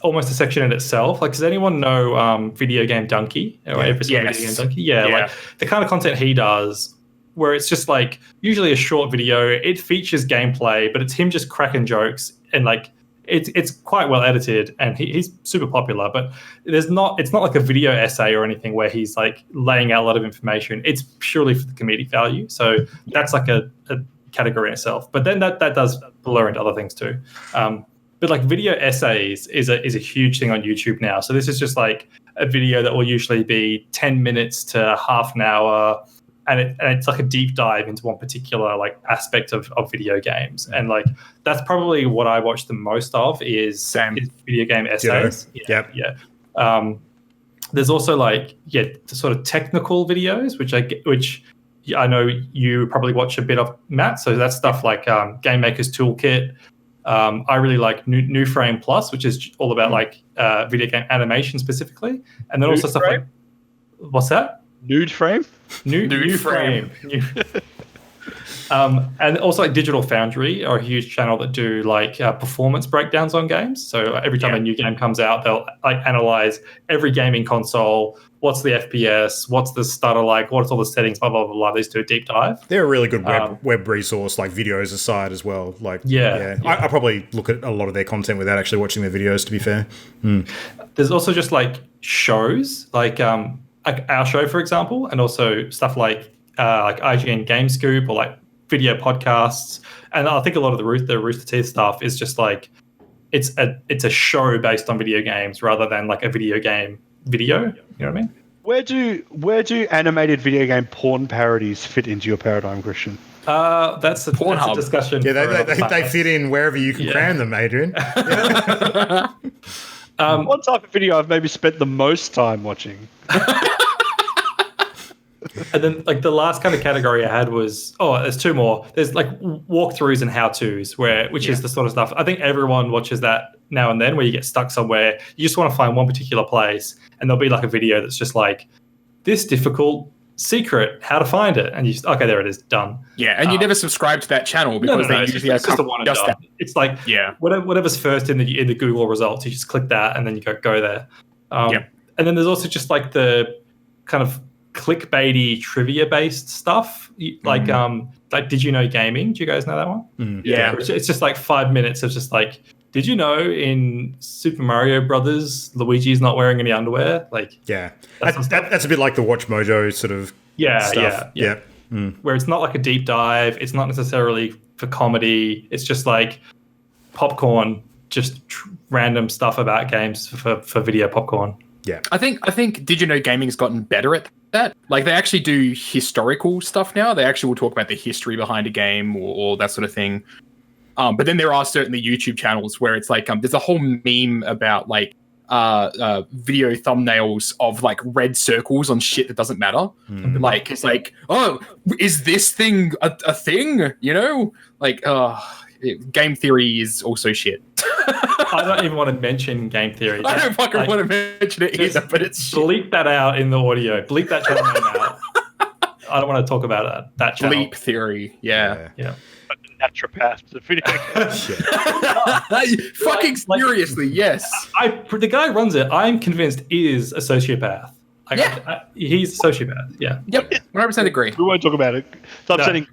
Speaker 5: almost a section in itself. Like, does anyone know Video Game Donkey? Video Game Donkey? Yeah, like the kind of content he does, where it's just like usually a short video. It features gameplay, but it's him just cracking jokes, and like it's quite well edited, and he's super popular. But it's not like a video essay or anything where he's like laying out a lot of information. It's purely for the comedic value. So that's like a category in itself. But then that does blur into other things too. But like video essays is a huge thing on YouTube now. So this is just like a video that will usually be 10 minutes to half an hour, and it's like a deep dive into one particular like aspect of video games. And like that's probably what I watch the most of is video game essays. Yeah. There's also like the sort of technical videos, which I know you probably watch a bit of, Matt. So that's stuff like Game Maker's Toolkit. I really like New Frame Plus, which is all about like video game animation specifically, and then also stuff like, what's that?
Speaker 4: Nude Frame.
Speaker 3: New frame.
Speaker 5: And also like Digital Foundry are a huge channel that do like performance breakdowns on games. So every time a new game comes out, they'll like analyze every gaming console. What's the FPS? What's the stutter like? What's all the settings? Blah blah blah blah. They just do a deep dive.
Speaker 2: They're a really good web resource, like videos aside as well. Like I probably look at a lot of their content without actually watching their videos. To be fair,
Speaker 5: there's also just like shows, like our show, for example, and also stuff like IGN Game Scoop or like video podcasts. And I think a lot of the Rooster Teeth stuff is just like it's a show based on video games rather than like a video game video. You know what I mean?
Speaker 4: Where do animated video game porn parodies fit into your paradigm, Christian?
Speaker 5: That's a discussion.
Speaker 2: Yeah, they fit in wherever you can cram them, Adrian.
Speaker 4: What type of video I've maybe spent the most time watching?
Speaker 5: And then like the last kind of category I had was there's two more. There's like walkthroughs and how-tos, which is the sort of stuff I think everyone watches that now and then, where you get stuck somewhere, you just want to find one particular place, and there'll be like a video that's just like this difficult secret, how to find it, and you just okay, there it is, done.
Speaker 3: Yeah, and you never subscribe to that channel because they usually
Speaker 5: it's just a one and done. That. It's like whatever's first in the Google results, you just click that and then you go there. And then there's also just like the kind of clickbaity trivia based stuff, like Did You Know Gaming? Do you guys know that one?
Speaker 3: Yeah,
Speaker 5: it's just like 5 minutes of just like, did you know in Super Mario Brothers Luigi's not wearing any underwear? Like
Speaker 2: that's a bit like the Watch Mojo sort of stuff. Yeah.
Speaker 5: Where it's not like a deep dive, it's not necessarily for comedy, it's just like popcorn, just random stuff about games for video popcorn.
Speaker 2: Yeah,
Speaker 3: I think Did You Know Gaming's gotten better at that. Like they actually do historical stuff now. They actually will talk about the history behind a game or that sort of thing. But then there are certainly YouTube channels where it's like there's a whole meme about like video thumbnails of like red circles on shit that doesn't matter. Like it's like, oh, is this thing a thing? You know, like game theory is also shit.
Speaker 5: I don't even want to mention game theory.
Speaker 3: I don't fucking want to mention it either, but it's
Speaker 5: bleep that out in the audio. Bleep that channel name out. I don't want to talk about that channel.
Speaker 3: Bleep theory, yeah.
Speaker 4: Naturopath.
Speaker 3: Fucking seriously, yes.
Speaker 5: The guy who runs it, I'm convinced, is a sociopath. He's a sociopath. Yeah.
Speaker 3: Yep. 100% agree.
Speaker 4: We won't talk about it. Stop setting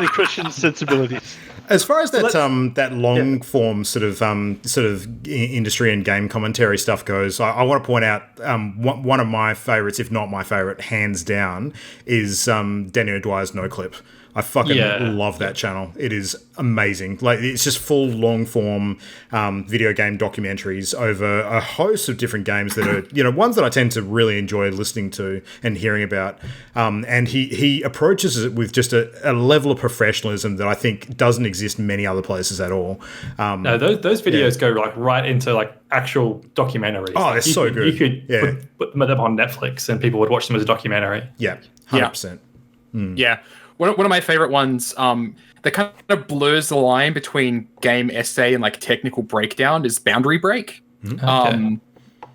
Speaker 4: Christian's sensibilities.
Speaker 2: As far as that long form sort of industry and game commentary stuff goes, I want to point out one of my favorites, if not my favorite, hands down, is Danny O'Dwyer's No Clip. I fucking love that channel. It is amazing. Like it's just full long form video game documentaries over a host of different games that are ones that I tend to really enjoy listening to and hearing about. And he approaches it with just a level of professionalism that I think doesn't exist in many other places at all.
Speaker 5: No, those videos go like right into like actual documentaries.
Speaker 2: Oh, they're so good.
Speaker 5: You could put them up on Netflix and people would watch them as a documentary.
Speaker 2: Yeah, 100%.
Speaker 3: Yeah. One of my favorite ones, that kind of blurs the line between game essay and like technical breakdown is Boundary Break.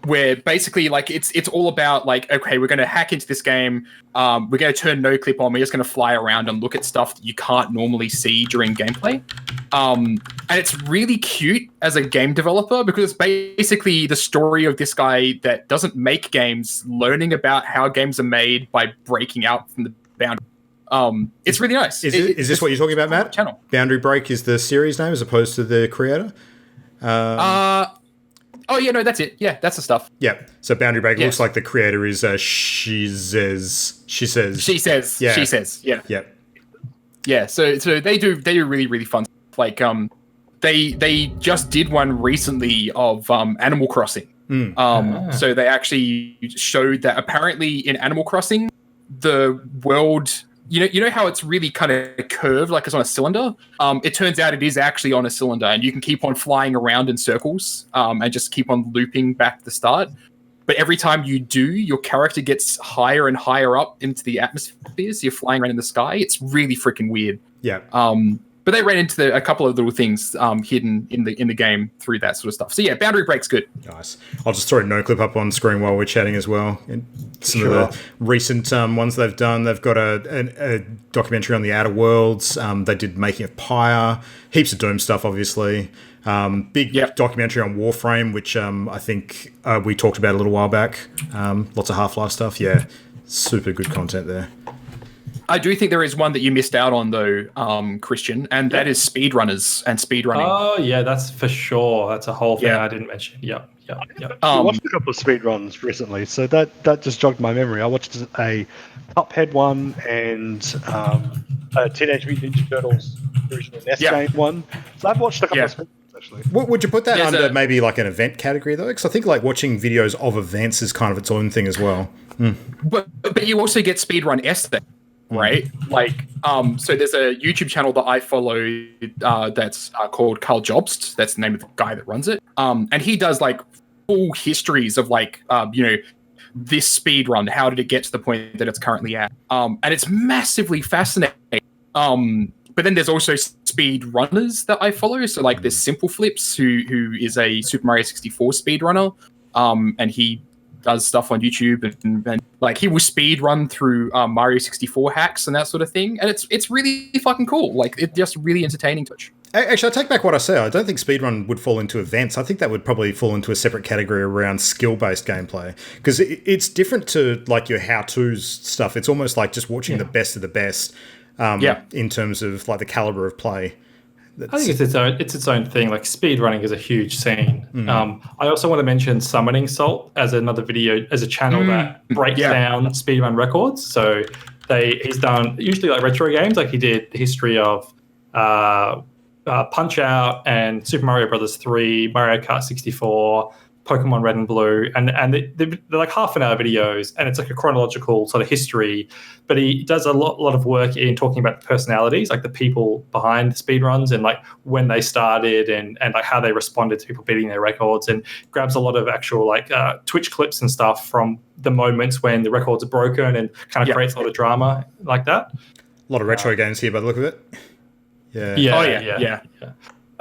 Speaker 3: Where basically like it's all about like, okay, we're going to hack into this game. We're going to turn No Clip on. We're just going to fly around and look at stuff that you can't normally see during gameplay. And it's really cute as a game developer because it's basically the story of this guy that doesn't make games, learning about how games are made by breaking out from the boundary. It's really nice.
Speaker 2: Is this what you're talking about, Matt?
Speaker 3: Channel.
Speaker 2: Boundary Break is the series name as opposed to the creator?
Speaker 3: Oh, yeah, no, that's it. Yeah, that's the stuff.
Speaker 2: Yeah. So Boundary Break looks like the creator is She says.
Speaker 3: Yeah.
Speaker 2: Yeah.
Speaker 3: Yeah. So they do really, really fun stuff. Like they just did one recently of Animal Crossing. So they actually showed that apparently in Animal Crossing, the world, you know how it's really kind of curved, like it's on a cylinder. It turns out it is actually on a cylinder, and you can keep on flying around in circles and just keep on looping back to the start. But every time you do, your character gets higher and higher up into the atmosphere. So you're flying around in the sky. It's really freaking weird.
Speaker 2: Yeah.
Speaker 3: but they ran into a couple of little things hidden in the game through that sort of stuff. So yeah, Boundary Break's good.
Speaker 2: Nice. I'll just throw a no clip up on screen while we're chatting as well. And some of the recent ones they've done, they've got a documentary on the Outer Worlds. They did Making of Pyre, heaps of Doom stuff, obviously. Big documentary on Warframe, which I think we talked about a little while back. Lots of Half-Life stuff. Yeah, super good content there.
Speaker 3: I do think there is one that you missed out on, though, Christian, and that is speedrunners and speedrunning.
Speaker 5: Oh, yeah, that's for sure. That's a whole thing I didn't mention. Yep.
Speaker 4: I watched a couple of speedruns recently, so that just jogged my memory. I watched a Cuphead one and a Teenage Mutant Ninja Turtles original NES game one. So I've watched a couple of speedruns, actually.
Speaker 2: Would you put that under maybe like an event category, though? Because I think like watching videos of events is kind of its own thing as well.
Speaker 3: But you also get speedrun aesthetic. Right, like, so there's a YouTube channel that I follow that's called Carl Jobst. That's the name of the guy that runs it. And he does like full histories of like, this speed run. How did it get to the point that it's currently at? And it's massively fascinating. But then there's also speed runners that I follow. So like there's Simple Flips, who is a Super Mario 64 speed runner, and he does stuff on YouTube and like he will speed run through Mario 64 hacks and that sort of thing, and it's really fucking cool. Like it's just really entertaining to watch.
Speaker 2: Actually, I take back what I said. I don't think speedrun would fall into events. I think that would probably fall into a separate category around skill-based gameplay, because it's different to like your how-tos stuff. It's almost like just watching the best of the best in terms of like the caliber of play.
Speaker 5: I think it's its own thing. Like speedrunning is a huge scene. I also want to mention Summoning Salt as another video, as a channel that breaks down speedrun records. So he's done usually like retro games, like he did the history of Punch Out and Super Mario Brothers 3, Mario Kart 64, Pokemon Red and Blue, and they're like half an hour videos, and it's like a chronological sort of history. But he does a lot of work in talking about the personalities, like the people behind the speedruns, and like when they started, and like how they responded to people beating their records, and grabs a lot of actual like Twitch clips and stuff from the moments when the records are broken, and kind of creates a lot of drama like that.
Speaker 2: A lot of retro games here by the look of it. Yeah.
Speaker 3: Yeah.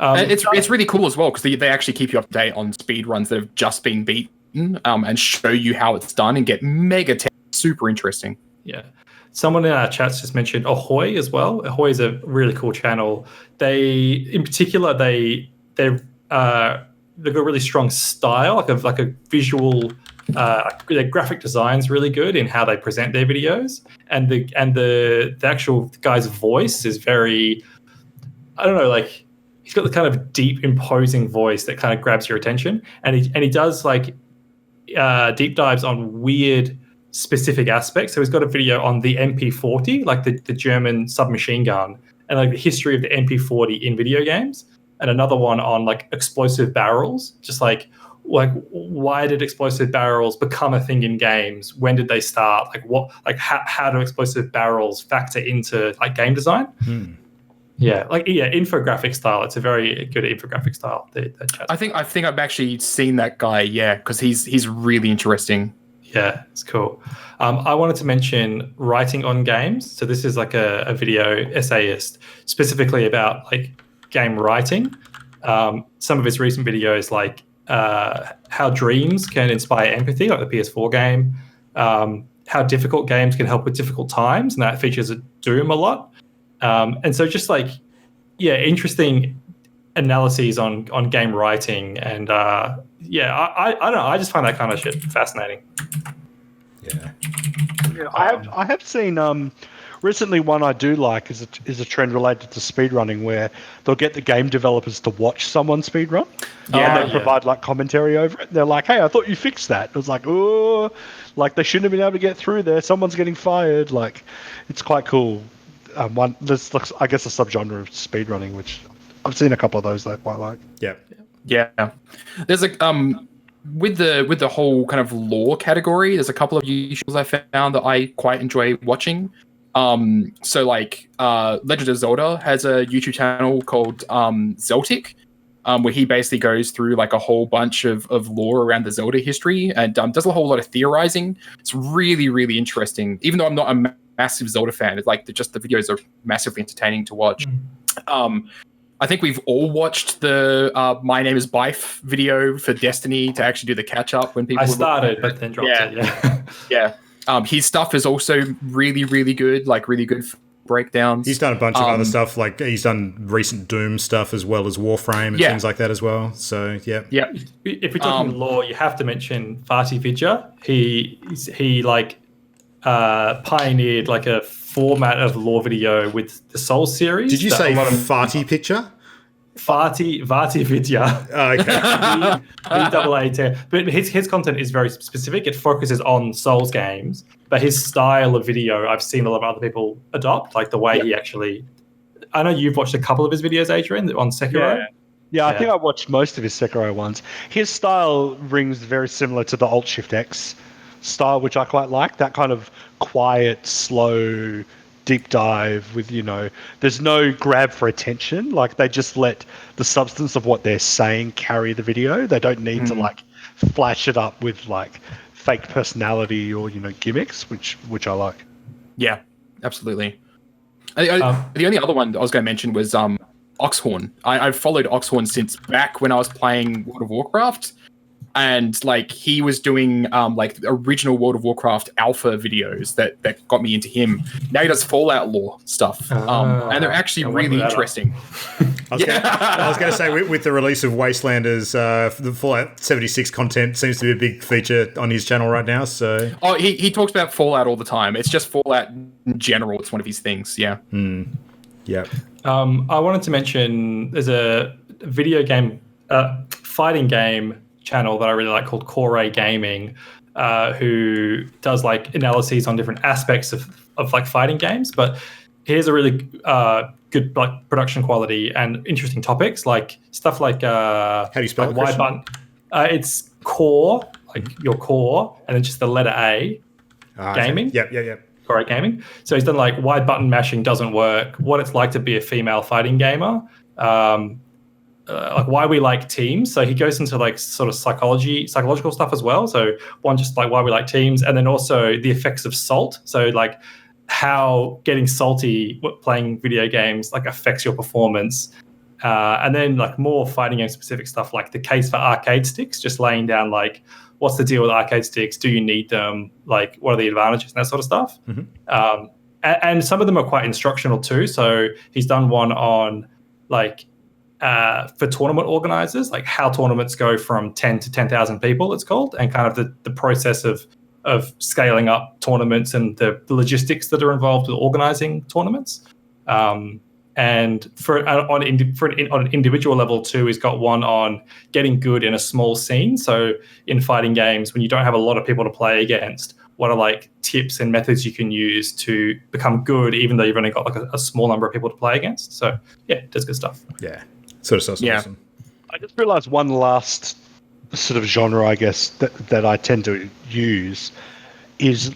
Speaker 3: It's really cool as well, because they actually keep you up to date on speed runs that have just been beaten, and show you how it's done and get mega super interesting.
Speaker 5: Yeah. Someone in our chats just mentioned Ahoy as well. Ahoy is a really cool channel. In particular, they've got a really strong style, like a visual. Their graphic design's really good in how they present their videos, and the actual guy's voice is very, I don't know, like he's got the kind of deep, imposing voice that kind of grabs your attention, and he does like deep dives on weird specific aspects. So he's got a video on the MP40, like the German submachine gun, and like the history of the MP40 in video games, and another one on like explosive barrels, just like why did explosive barrels become a thing in games? When did they start? How do explosive barrels factor into like game design? Infographic style. It's a very good infographic style.
Speaker 3: I think I've actually seen that guy. Yeah, because he's really interesting.
Speaker 5: Yeah, it's cool. I wanted to mention writing on games. So this is like a video essayist specifically about like game writing. Some of his recent videos, like how dreams can inspire empathy, like the PS4 game. How difficult games can help with difficult times, and that features Doom a lot. And so just like, interesting analyses on game writing, and I don't know, I just find that kind of shit fascinating.
Speaker 4: I have seen recently one I do like is a trend related to speedrunning, where they'll get the game developers to watch someone speedrun, and they provide like commentary over it. They're like, "Hey, I thought you fixed that." It was like, "Oh, like they shouldn't have been able to get through there. Someone's getting fired." Like, it's quite cool. There's I guess a subgenre of speedrunning, which I've seen a couple of those that I quite like.
Speaker 3: Yeah. There's with the whole kind of lore category, there's a couple of YouTubers I found that I quite enjoy watching. So like Legend of Zelda has a YouTube channel called Zeltic, where he basically goes through like a whole bunch of lore around the Zelda history, and does a whole lot of theorizing. It's really, really interesting. Even though I'm not a massive Zelda fan, it's like the videos are massively entertaining to watch. I think we've all watched the My Name is Bife video for Destiny to actually do the catch up when people.
Speaker 5: I started, but then dropped it. Yeah.
Speaker 3: Yeah. His stuff is also really, really good. Like really good breakdowns.
Speaker 2: He's done a bunch of other stuff. Like he's done recent Doom stuff as well as Warframe and things like that as well. So yeah.
Speaker 3: Yeah.
Speaker 5: If we're talking lore, you have to mention Fatih Vidya. He like pioneered like a format of lore video with the Soul series.
Speaker 2: Did you say farty picture?
Speaker 5: Vati Vidya.
Speaker 2: Oh, okay.
Speaker 5: VAAT. But his content is very specific. It focuses on Souls games, but his style of video, I've seen a lot of other people adopt, like the way he actually. I know you've watched a couple of his videos, Adrian, on Sekiro.
Speaker 4: Yeah, I think I watched most of his Sekiro ones. His style rings very similar to the Alt-Shift-X style, which I quite like. That kind of quiet, slow, deep dive with, there's no grab for attention. Like, they just let the substance of what they're saying carry the video. They don't need to, like, flash it up with, like, fake personality or, gimmicks, which I like.
Speaker 3: Yeah, absolutely. The only other one I was going to mention was Oxhorn. I've followed Oxhorn since back when I was playing World of Warcraft. And like he was doing like original World of Warcraft alpha videos that got me into him. Now he does Fallout lore stuff, and they're actually really interesting.
Speaker 2: I was going to say with the release of Wastelanders, the Fallout 76 content seems to be a big feature on his channel right now. So
Speaker 3: he talks about Fallout all the time. It's just Fallout in general. It's one of his things. Yeah.
Speaker 2: Yeah.
Speaker 5: I wanted to mention there's a video game, fighting game channel that I really like called Core Gaming, who does like analyses on different aspects of like fighting games. But here's a really good like production quality and interesting topics, like stuff like
Speaker 2: how do you spell
Speaker 5: like
Speaker 2: it?
Speaker 5: button. It's Core, like your core, and then just the letter A. Gaming.
Speaker 2: Okay. Yep.
Speaker 5: Core Gaming. So he's done like why button mashing doesn't work, what it's like to be a female fighting gamer. Like why we like teams. So he goes into like sort of psychological stuff as well. So one, just like why we like teams, and then also the effects of salt. So like how getting salty playing video games like affects your performance. And then like more fighting game specific stuff, like the case for arcade sticks, just laying down like what's the deal with arcade sticks? Do you need them? Like what are the advantages and that sort of stuff? And some of them are quite instructional too. So he's done one on like for tournament organizers, like how tournaments go from 10 to 10,000 people, it's called, and kind of the process of scaling up tournaments and the logistics that are involved with organizing tournaments. And on an individual level too, he's got one on getting good in a small scene. So in fighting games, when you don't have a lot of people to play against, what are like tips and methods you can use to become good, even though you've only got like a small number of people to play against. So yeah, does good stuff.
Speaker 2: Yeah. Sort of stuff's awesome.
Speaker 4: I just realized one last sort of genre, I guess, that I tend to use is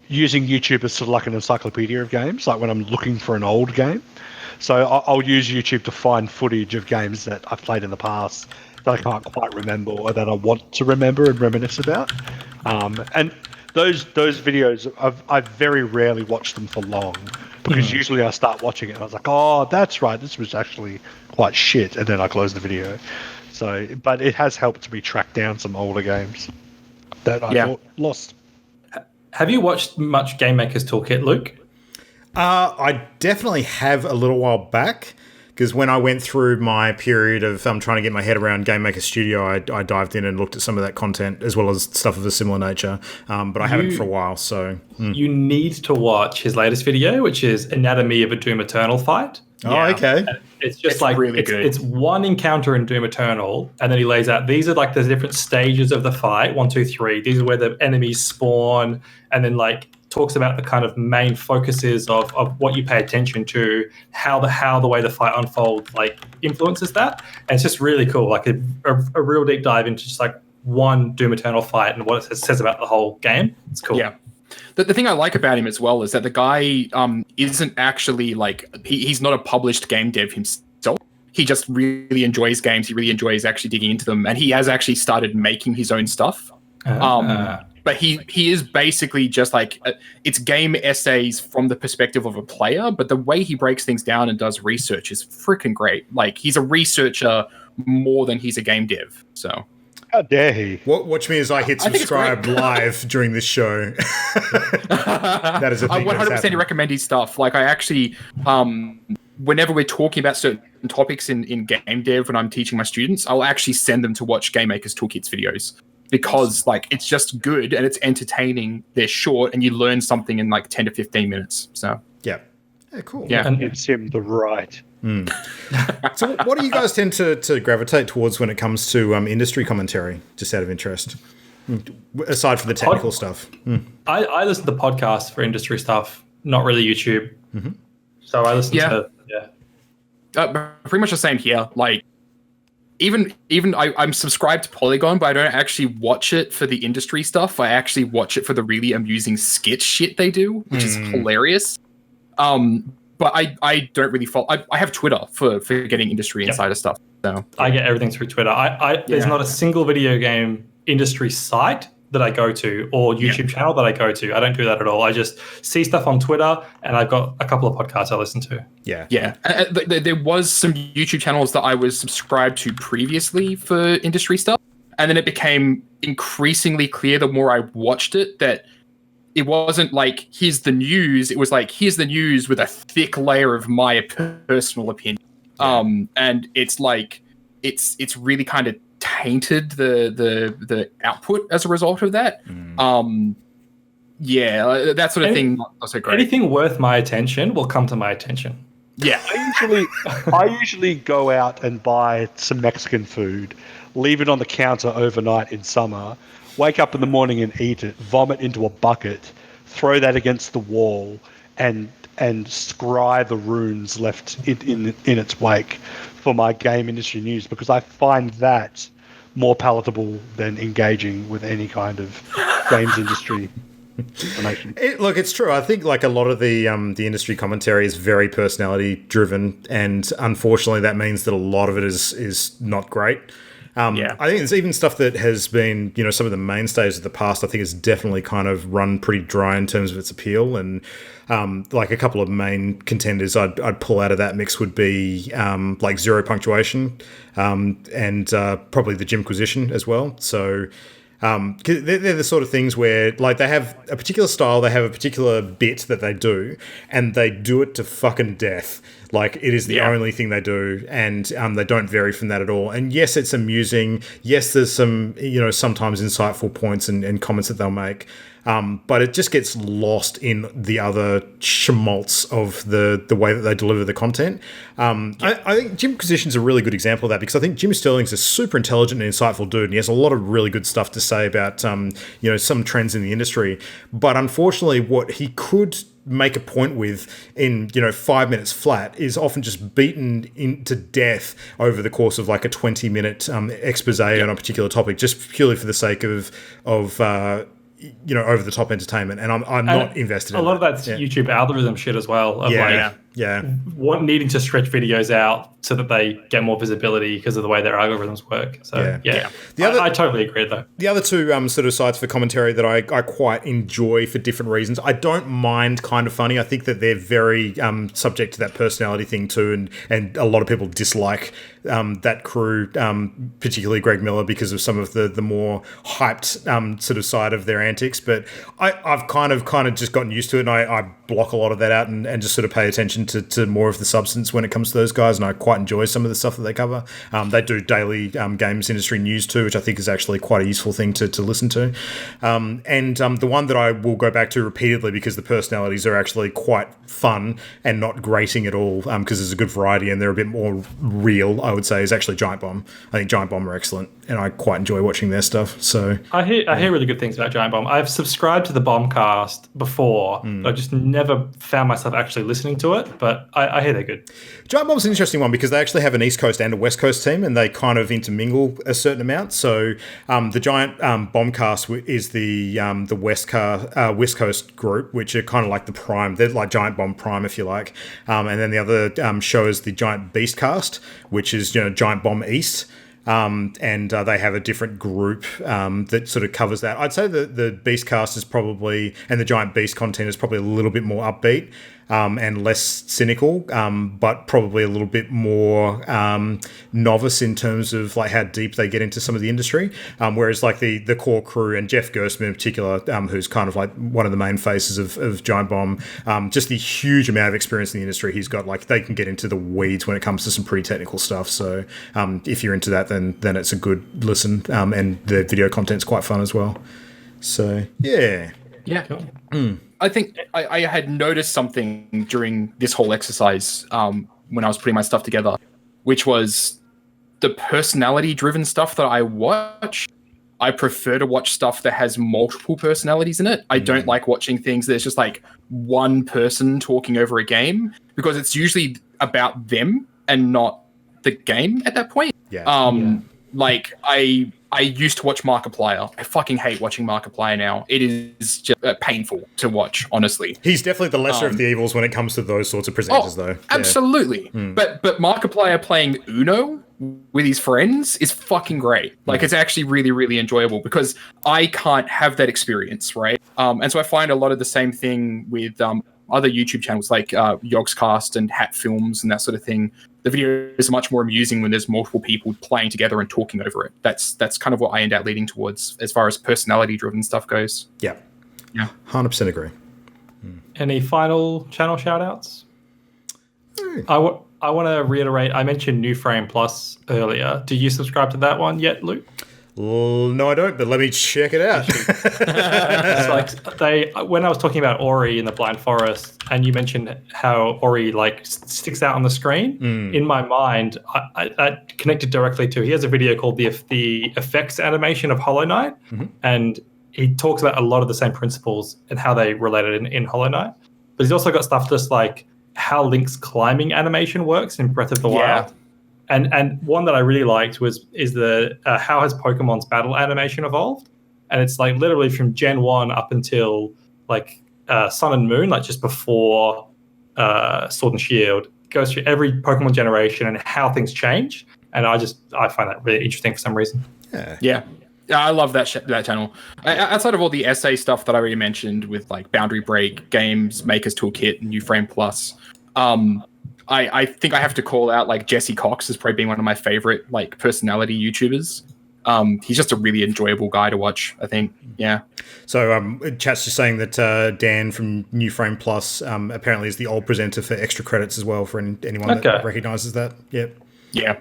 Speaker 4: using YouTube as sort of like an encyclopedia of games, like when I'm looking for an old game. So I'll use YouTube to find footage of games that I've played in the past that I can't quite remember or that I want to remember and reminisce about. And those videos, I've very rarely watched them for long, because usually I start watching it and I was like, oh, that's right, this was actually quite shit, and then I close the video. So, but it has helped me track down some older games that I thought lost.
Speaker 5: Have you watched much Game Maker's Toolkit, Luke?
Speaker 2: I definitely have a little while back, because when I went through my period of trying to get my head around Game Maker Studio, I dived in and looked at some of that content as well as stuff of a similar nature. But I haven't for a while, so...
Speaker 5: You need to watch his latest video, which is Anatomy of a Doom Eternal fight.
Speaker 2: Oh, okay.
Speaker 5: And it's just like, really good. It's one encounter in Doom Eternal, and then he lays out, these are like the different stages of the fight, 1, 2, 3. These are where the enemies spawn, and then like talks about the kind of main focuses of what you pay attention to, how the way the fight unfolds like influences that. And it's just really cool, like a real deep dive into just like one Doom Eternal fight and what it says about the whole game. It's cool.
Speaker 3: Yeah. The thing I like about him as well is that the guy isn't actually like, he's not a published game dev himself. He just really enjoys games. He really enjoys actually digging into them. And he has actually started making his own stuff. but he is basically just like it's game essays from the perspective of a player, but the way he breaks things down and does research is freaking great. Like he's a researcher more than he's a game dev. So
Speaker 4: how dare he?
Speaker 2: Watch me as I hit subscribe live during this show. That is a thing.
Speaker 3: I 100% recommend his stuff. Like I actually, whenever we're talking about certain topics in game dev, when I'm teaching my students, I'll actually send them to watch Game Maker's Toolkits videos because like it's just good and it's entertaining. They're short and you learn something in like 10 to 15 minutes. So
Speaker 2: yeah, cool.
Speaker 3: Yeah,
Speaker 4: and gives him the right.
Speaker 2: So what do you guys tend to gravitate towards when it comes to industry commentary, just out of interest, aside from the technical stuff?
Speaker 5: I listen to podcasts for industry stuff, not really YouTube. So I listen to
Speaker 3: pretty much the same here. Like even I'm subscribed to Polygon, but I don't actually watch it for the industry stuff. I actually watch it for the really amusing sketch shit they do, which is hilarious. But I don't really follow. I have Twitter for getting industry insider stuff. So
Speaker 5: I get everything through Twitter. There's not a single video game industry site that I go to or YouTube channel that I go to. I don't do that at all. I just see stuff on Twitter, and I've got a couple of podcasts I listen to.
Speaker 3: Yeah. There was some YouTube channels that I was subscribed to previously for industry stuff, and then it became increasingly clear the more I watched it that it wasn't like, here's the news. It was like, here's the news with a thick layer of my personal opinion. And it's like, it's really kind of tainted the output as a result of that. That sort of thing. Not so great.
Speaker 5: Anything worth my attention will come to my attention.
Speaker 3: Yeah.
Speaker 4: I usually go out and buy some Mexican food, leave it on the counter overnight in summer, wake up in the morning and eat it, vomit into a bucket, throw that against the wall, and scry the runes left in its wake for my game industry news, because I find that more palatable than engaging with any kind of games industry information.
Speaker 2: Look, it's true. I think like a lot of the industry commentary is very personality driven, and unfortunately that means that a lot of it is not great. I think it's even stuff that has been, some of the mainstays of the past, I think has definitely kind of run pretty dry in terms of its appeal. And like a couple of main contenders I'd pull out of that mix would be like Zero Punctuation and probably the Jimquisition as well. So they're the sort of things where like they have a particular style, they have a particular bit that they do, and they do it to fucking death. Like it is the only thing they do, and they don't vary from that at all. And yes, it's amusing. Yes, there's some sometimes insightful points and comments that they'll make. But it just gets lost in the other schmaltz of the way that they deliver the content. I think Jimquisition's a really good example of that, because I think Jim Sterling's a super intelligent and insightful dude, and he has a lot of really good stuff to say about some trends in the industry. But unfortunately, what he could make a point with in 5 minutes flat is often just beaten into death over the course of like a 20-minute expose on a particular topic, just purely for the sake of over the top entertainment, and I'm not invested in
Speaker 5: a lot of that's YouTube algorithm shit as well. Needing to stretch videos out so that they get more visibility because of the way their algorithms work. So I totally agree though.
Speaker 2: The other two sort of sites for commentary that I quite enjoy for different reasons. I don't mind Kind of Funny. I think that they're very subject to that personality thing too, and a lot of people dislike that crew, particularly Greg Miller, because of some of the more hyped sort of side of their antics. But I've kind of just gotten used to it, and I block a lot of that out and just sort of pay attention to more of the substance when it comes to those guys, and I quite enjoy some of the stuff that they cover. They do daily games industry news too, which I think is actually quite a useful thing to listen to. And the one that I will go back to repeatedly, because the personalities are actually quite fun and not grating at all, because there's a good variety and they're a bit more real, I would say, is actually Giant Bomb. I think Giant Bomb are excellent, and I quite enjoy watching their stuff. So
Speaker 5: I hear really good things about Giant Bomb. I've subscribed to the Bombcast before, but I just never found myself actually listening to it, but I hear they're good.
Speaker 2: Giant Bomb's an interesting one because they actually have an East Coast and a West Coast team, and they kind of intermingle a certain amount. So the Giant Bombcast is the West Coast group, which are kind of like the Prime. They're like Giant Bomb Prime, if you like. And then the other show is the Giant Beastcast, which is Giant Bomb East. and they have a different group that sort of covers that. I'd say that the Beastcast is probably, and the Giant Beast content is probably a little bit more upbeat and less cynical, but probably a little bit more novice in terms of like how deep they get into some of the industry. Whereas like the core crew and Jeff Gerstmann in particular, who's kind of like one of the main faces of Giant Bomb, just the huge amount of experience in the industry he's got. Like they can get into the weeds when it comes to some pretty technical stuff. So if you're into that, then it's a good listen, and the video content's quite fun as well. So yeah.
Speaker 3: Cool. I think I had noticed something during this whole exercise when I was putting my stuff together, which was the personality-driven stuff that I watch. I prefer to watch stuff that has multiple personalities in it. I don't like watching things that's just like one person talking over a game, because it's usually about them and not the game at that point. Like I used to watch Markiplier. I fucking hate watching Markiplier now. It is just painful to watch, honestly.
Speaker 2: He's definitely the lesser of the evils when it comes to those sorts of presenters, though.
Speaker 3: Absolutely. But Markiplier playing Uno with his friends is fucking great. Like, it's actually really, really enjoyable, because I can't have that experience, right? And so I find a lot of the same thing with other YouTube channels like Yogscast and Hat Films and that sort of thing. The video is much more amusing when there's multiple people playing together and talking over it. That's kind of what I end up leading towards as far as personality-driven stuff goes.
Speaker 2: Yeah. 100% agree.
Speaker 5: Any final channel shout-outs? I want to reiterate, I mentioned New Frame Plus earlier. Do you subscribe to that one yet, Luke?
Speaker 2: No, I don't, but let me check it out.
Speaker 5: It's like when I was talking about Ori in the Blind Forest, and you mentioned how Ori like sticks out on the screen, in my mind, I connected directly to, he has a video called the effects animation of Hollow Knight, and he talks about a lot of the same principles and how they related in Hollow Knight. But he's also got stuff just like how Link's climbing animation works in Breath of the Wild. And one that I really liked is the how has Pokemon's battle animation evolved? And it's like literally from Gen 1 up until like Sun and Moon, like just before Sword and Shield, goes through every Pokemon generation and how things change. And I find that really interesting for some reason.
Speaker 3: Yeah, I love that channel. Outside of all the essay stuff that I already mentioned with like Boundary Break, Games, Maker's Toolkit, and New Frame Plus, I think I have to call out like Jesse Cox as probably being one of my favorite like personality YouTubers. He's just a really enjoyable guy to watch, I think. Yeah.
Speaker 2: So chat's just saying that Dan from New Frame Plus apparently is the old presenter for Extra Credits as well, for anyone that recognises that. Yep.
Speaker 3: Yeah.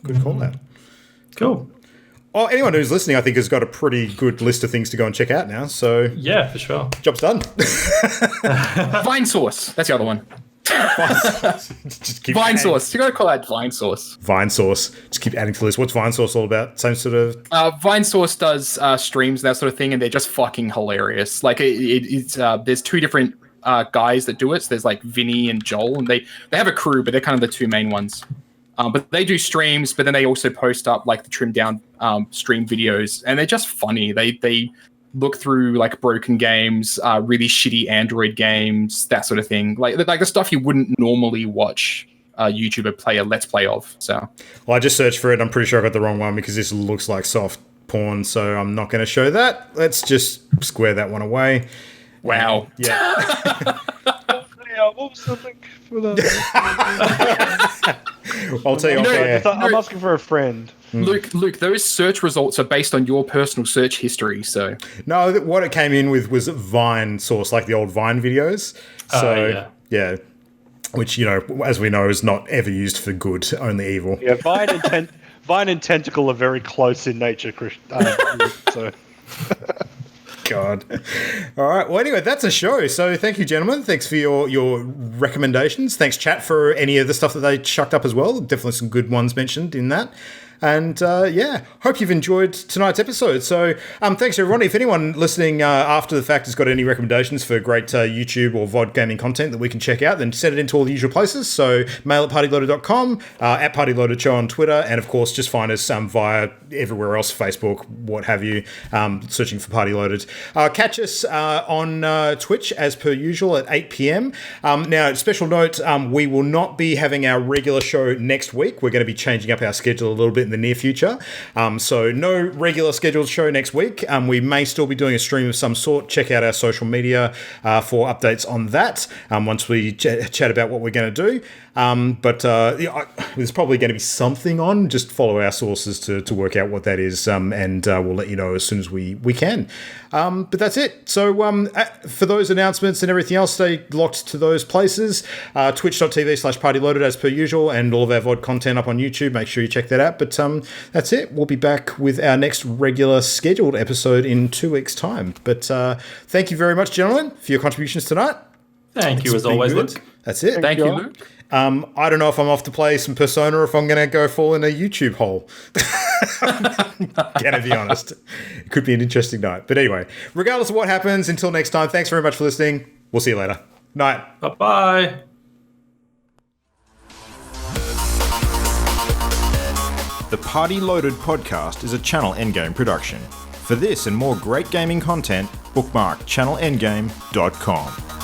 Speaker 2: Good call that.
Speaker 5: Cool.
Speaker 2: Oh, anyone who's listening, I think, has got a pretty good list of things to go and check out now. So
Speaker 5: yeah, for sure.
Speaker 2: Job's done.
Speaker 3: Vine Source. That's the other one.
Speaker 2: Just keep
Speaker 3: Vine Source. You gotta call that Vine Source.
Speaker 2: Vine Source. Just keep adding to the list. What's Vine Source all about? Same sort of.
Speaker 3: Vine Source does streams and that sort of thing, and they're just fucking hilarious. Like it's there's two different guys that do it. So there's like Vinny and Joel, and they have a crew, but they're kind of the two main ones. But they do streams, but then they also post up like the trimmed down stream videos, and they're just funny. They look through like broken games, really shitty Android games, that sort of thing. Like the stuff you wouldn't normally watch a YouTuber play a Let's Play of. So,
Speaker 2: well, I just searched for it. I'm pretty sure I got the wrong one because this looks like soft porn, so I'm not going to show that. Let's just square that one away.
Speaker 3: Wow.
Speaker 2: Yeah.
Speaker 4: What was the link for that?
Speaker 2: I'll tell you.
Speaker 4: I'm asking for a friend.
Speaker 3: Luke, those search results are based on your personal search history. So
Speaker 2: no, what it came in with was Vine Source, like the old Vine videos. So yeah, which as we know, is not ever used for good, only evil.
Speaker 4: Yeah, Vine and Tentacle are very close in nature, so.
Speaker 2: God. All right. Well, anyway, that's a show. So thank you, gentlemen. Thanks for your recommendations. Thanks, chat, for any of the stuff that they chucked up as well. Definitely some good ones mentioned in that. And hope you've enjoyed tonight's episode. So thanks, everyone. If anyone listening after the fact has got any recommendations for great YouTube or VOD gaming content that we can check out, then send it into all the usual places. So mail at partyloader.com, at partyloader show on Twitter, and of course, just find us via everywhere else, Facebook, what have you, searching for Party Loaded. Catch us on Twitch as per usual at 8 p.m. Now, special note, we will not be having our regular show next week. We're going to be changing up our schedule a little bit in the near future. So no regular scheduled show next week. We may still be doing a stream of some sort. Check out our social media for updates on that once we chat about what we're going to do. But there's probably going to be something on. Just follow our sources to work out what that is, and we'll let you know as soon as we can. But that's it. So for those announcements and everything else, stay locked to those places. Twitch.tv/partyloaded as per usual, and all of our VOD content up on YouTube. Make sure you check that out. But that's it. We'll be back with our next regular scheduled episode in 2 weeks' time. But thank you very much, gentlemen, for your contributions tonight.
Speaker 5: Thank you, as always, Luke.
Speaker 2: That's it.
Speaker 3: Thank you, Luke.
Speaker 2: I don't know if I'm off to play some Persona or if I'm going to go fall in a YouTube hole. Gonna be honest. It could be an interesting night. But anyway, regardless of what happens, until next time, thanks very much for listening. We'll see you later. Night.
Speaker 5: Bye-bye.
Speaker 2: The Party Loaded podcast is a Channel Endgame production. For this and more great gaming content, bookmark channelendgame.com.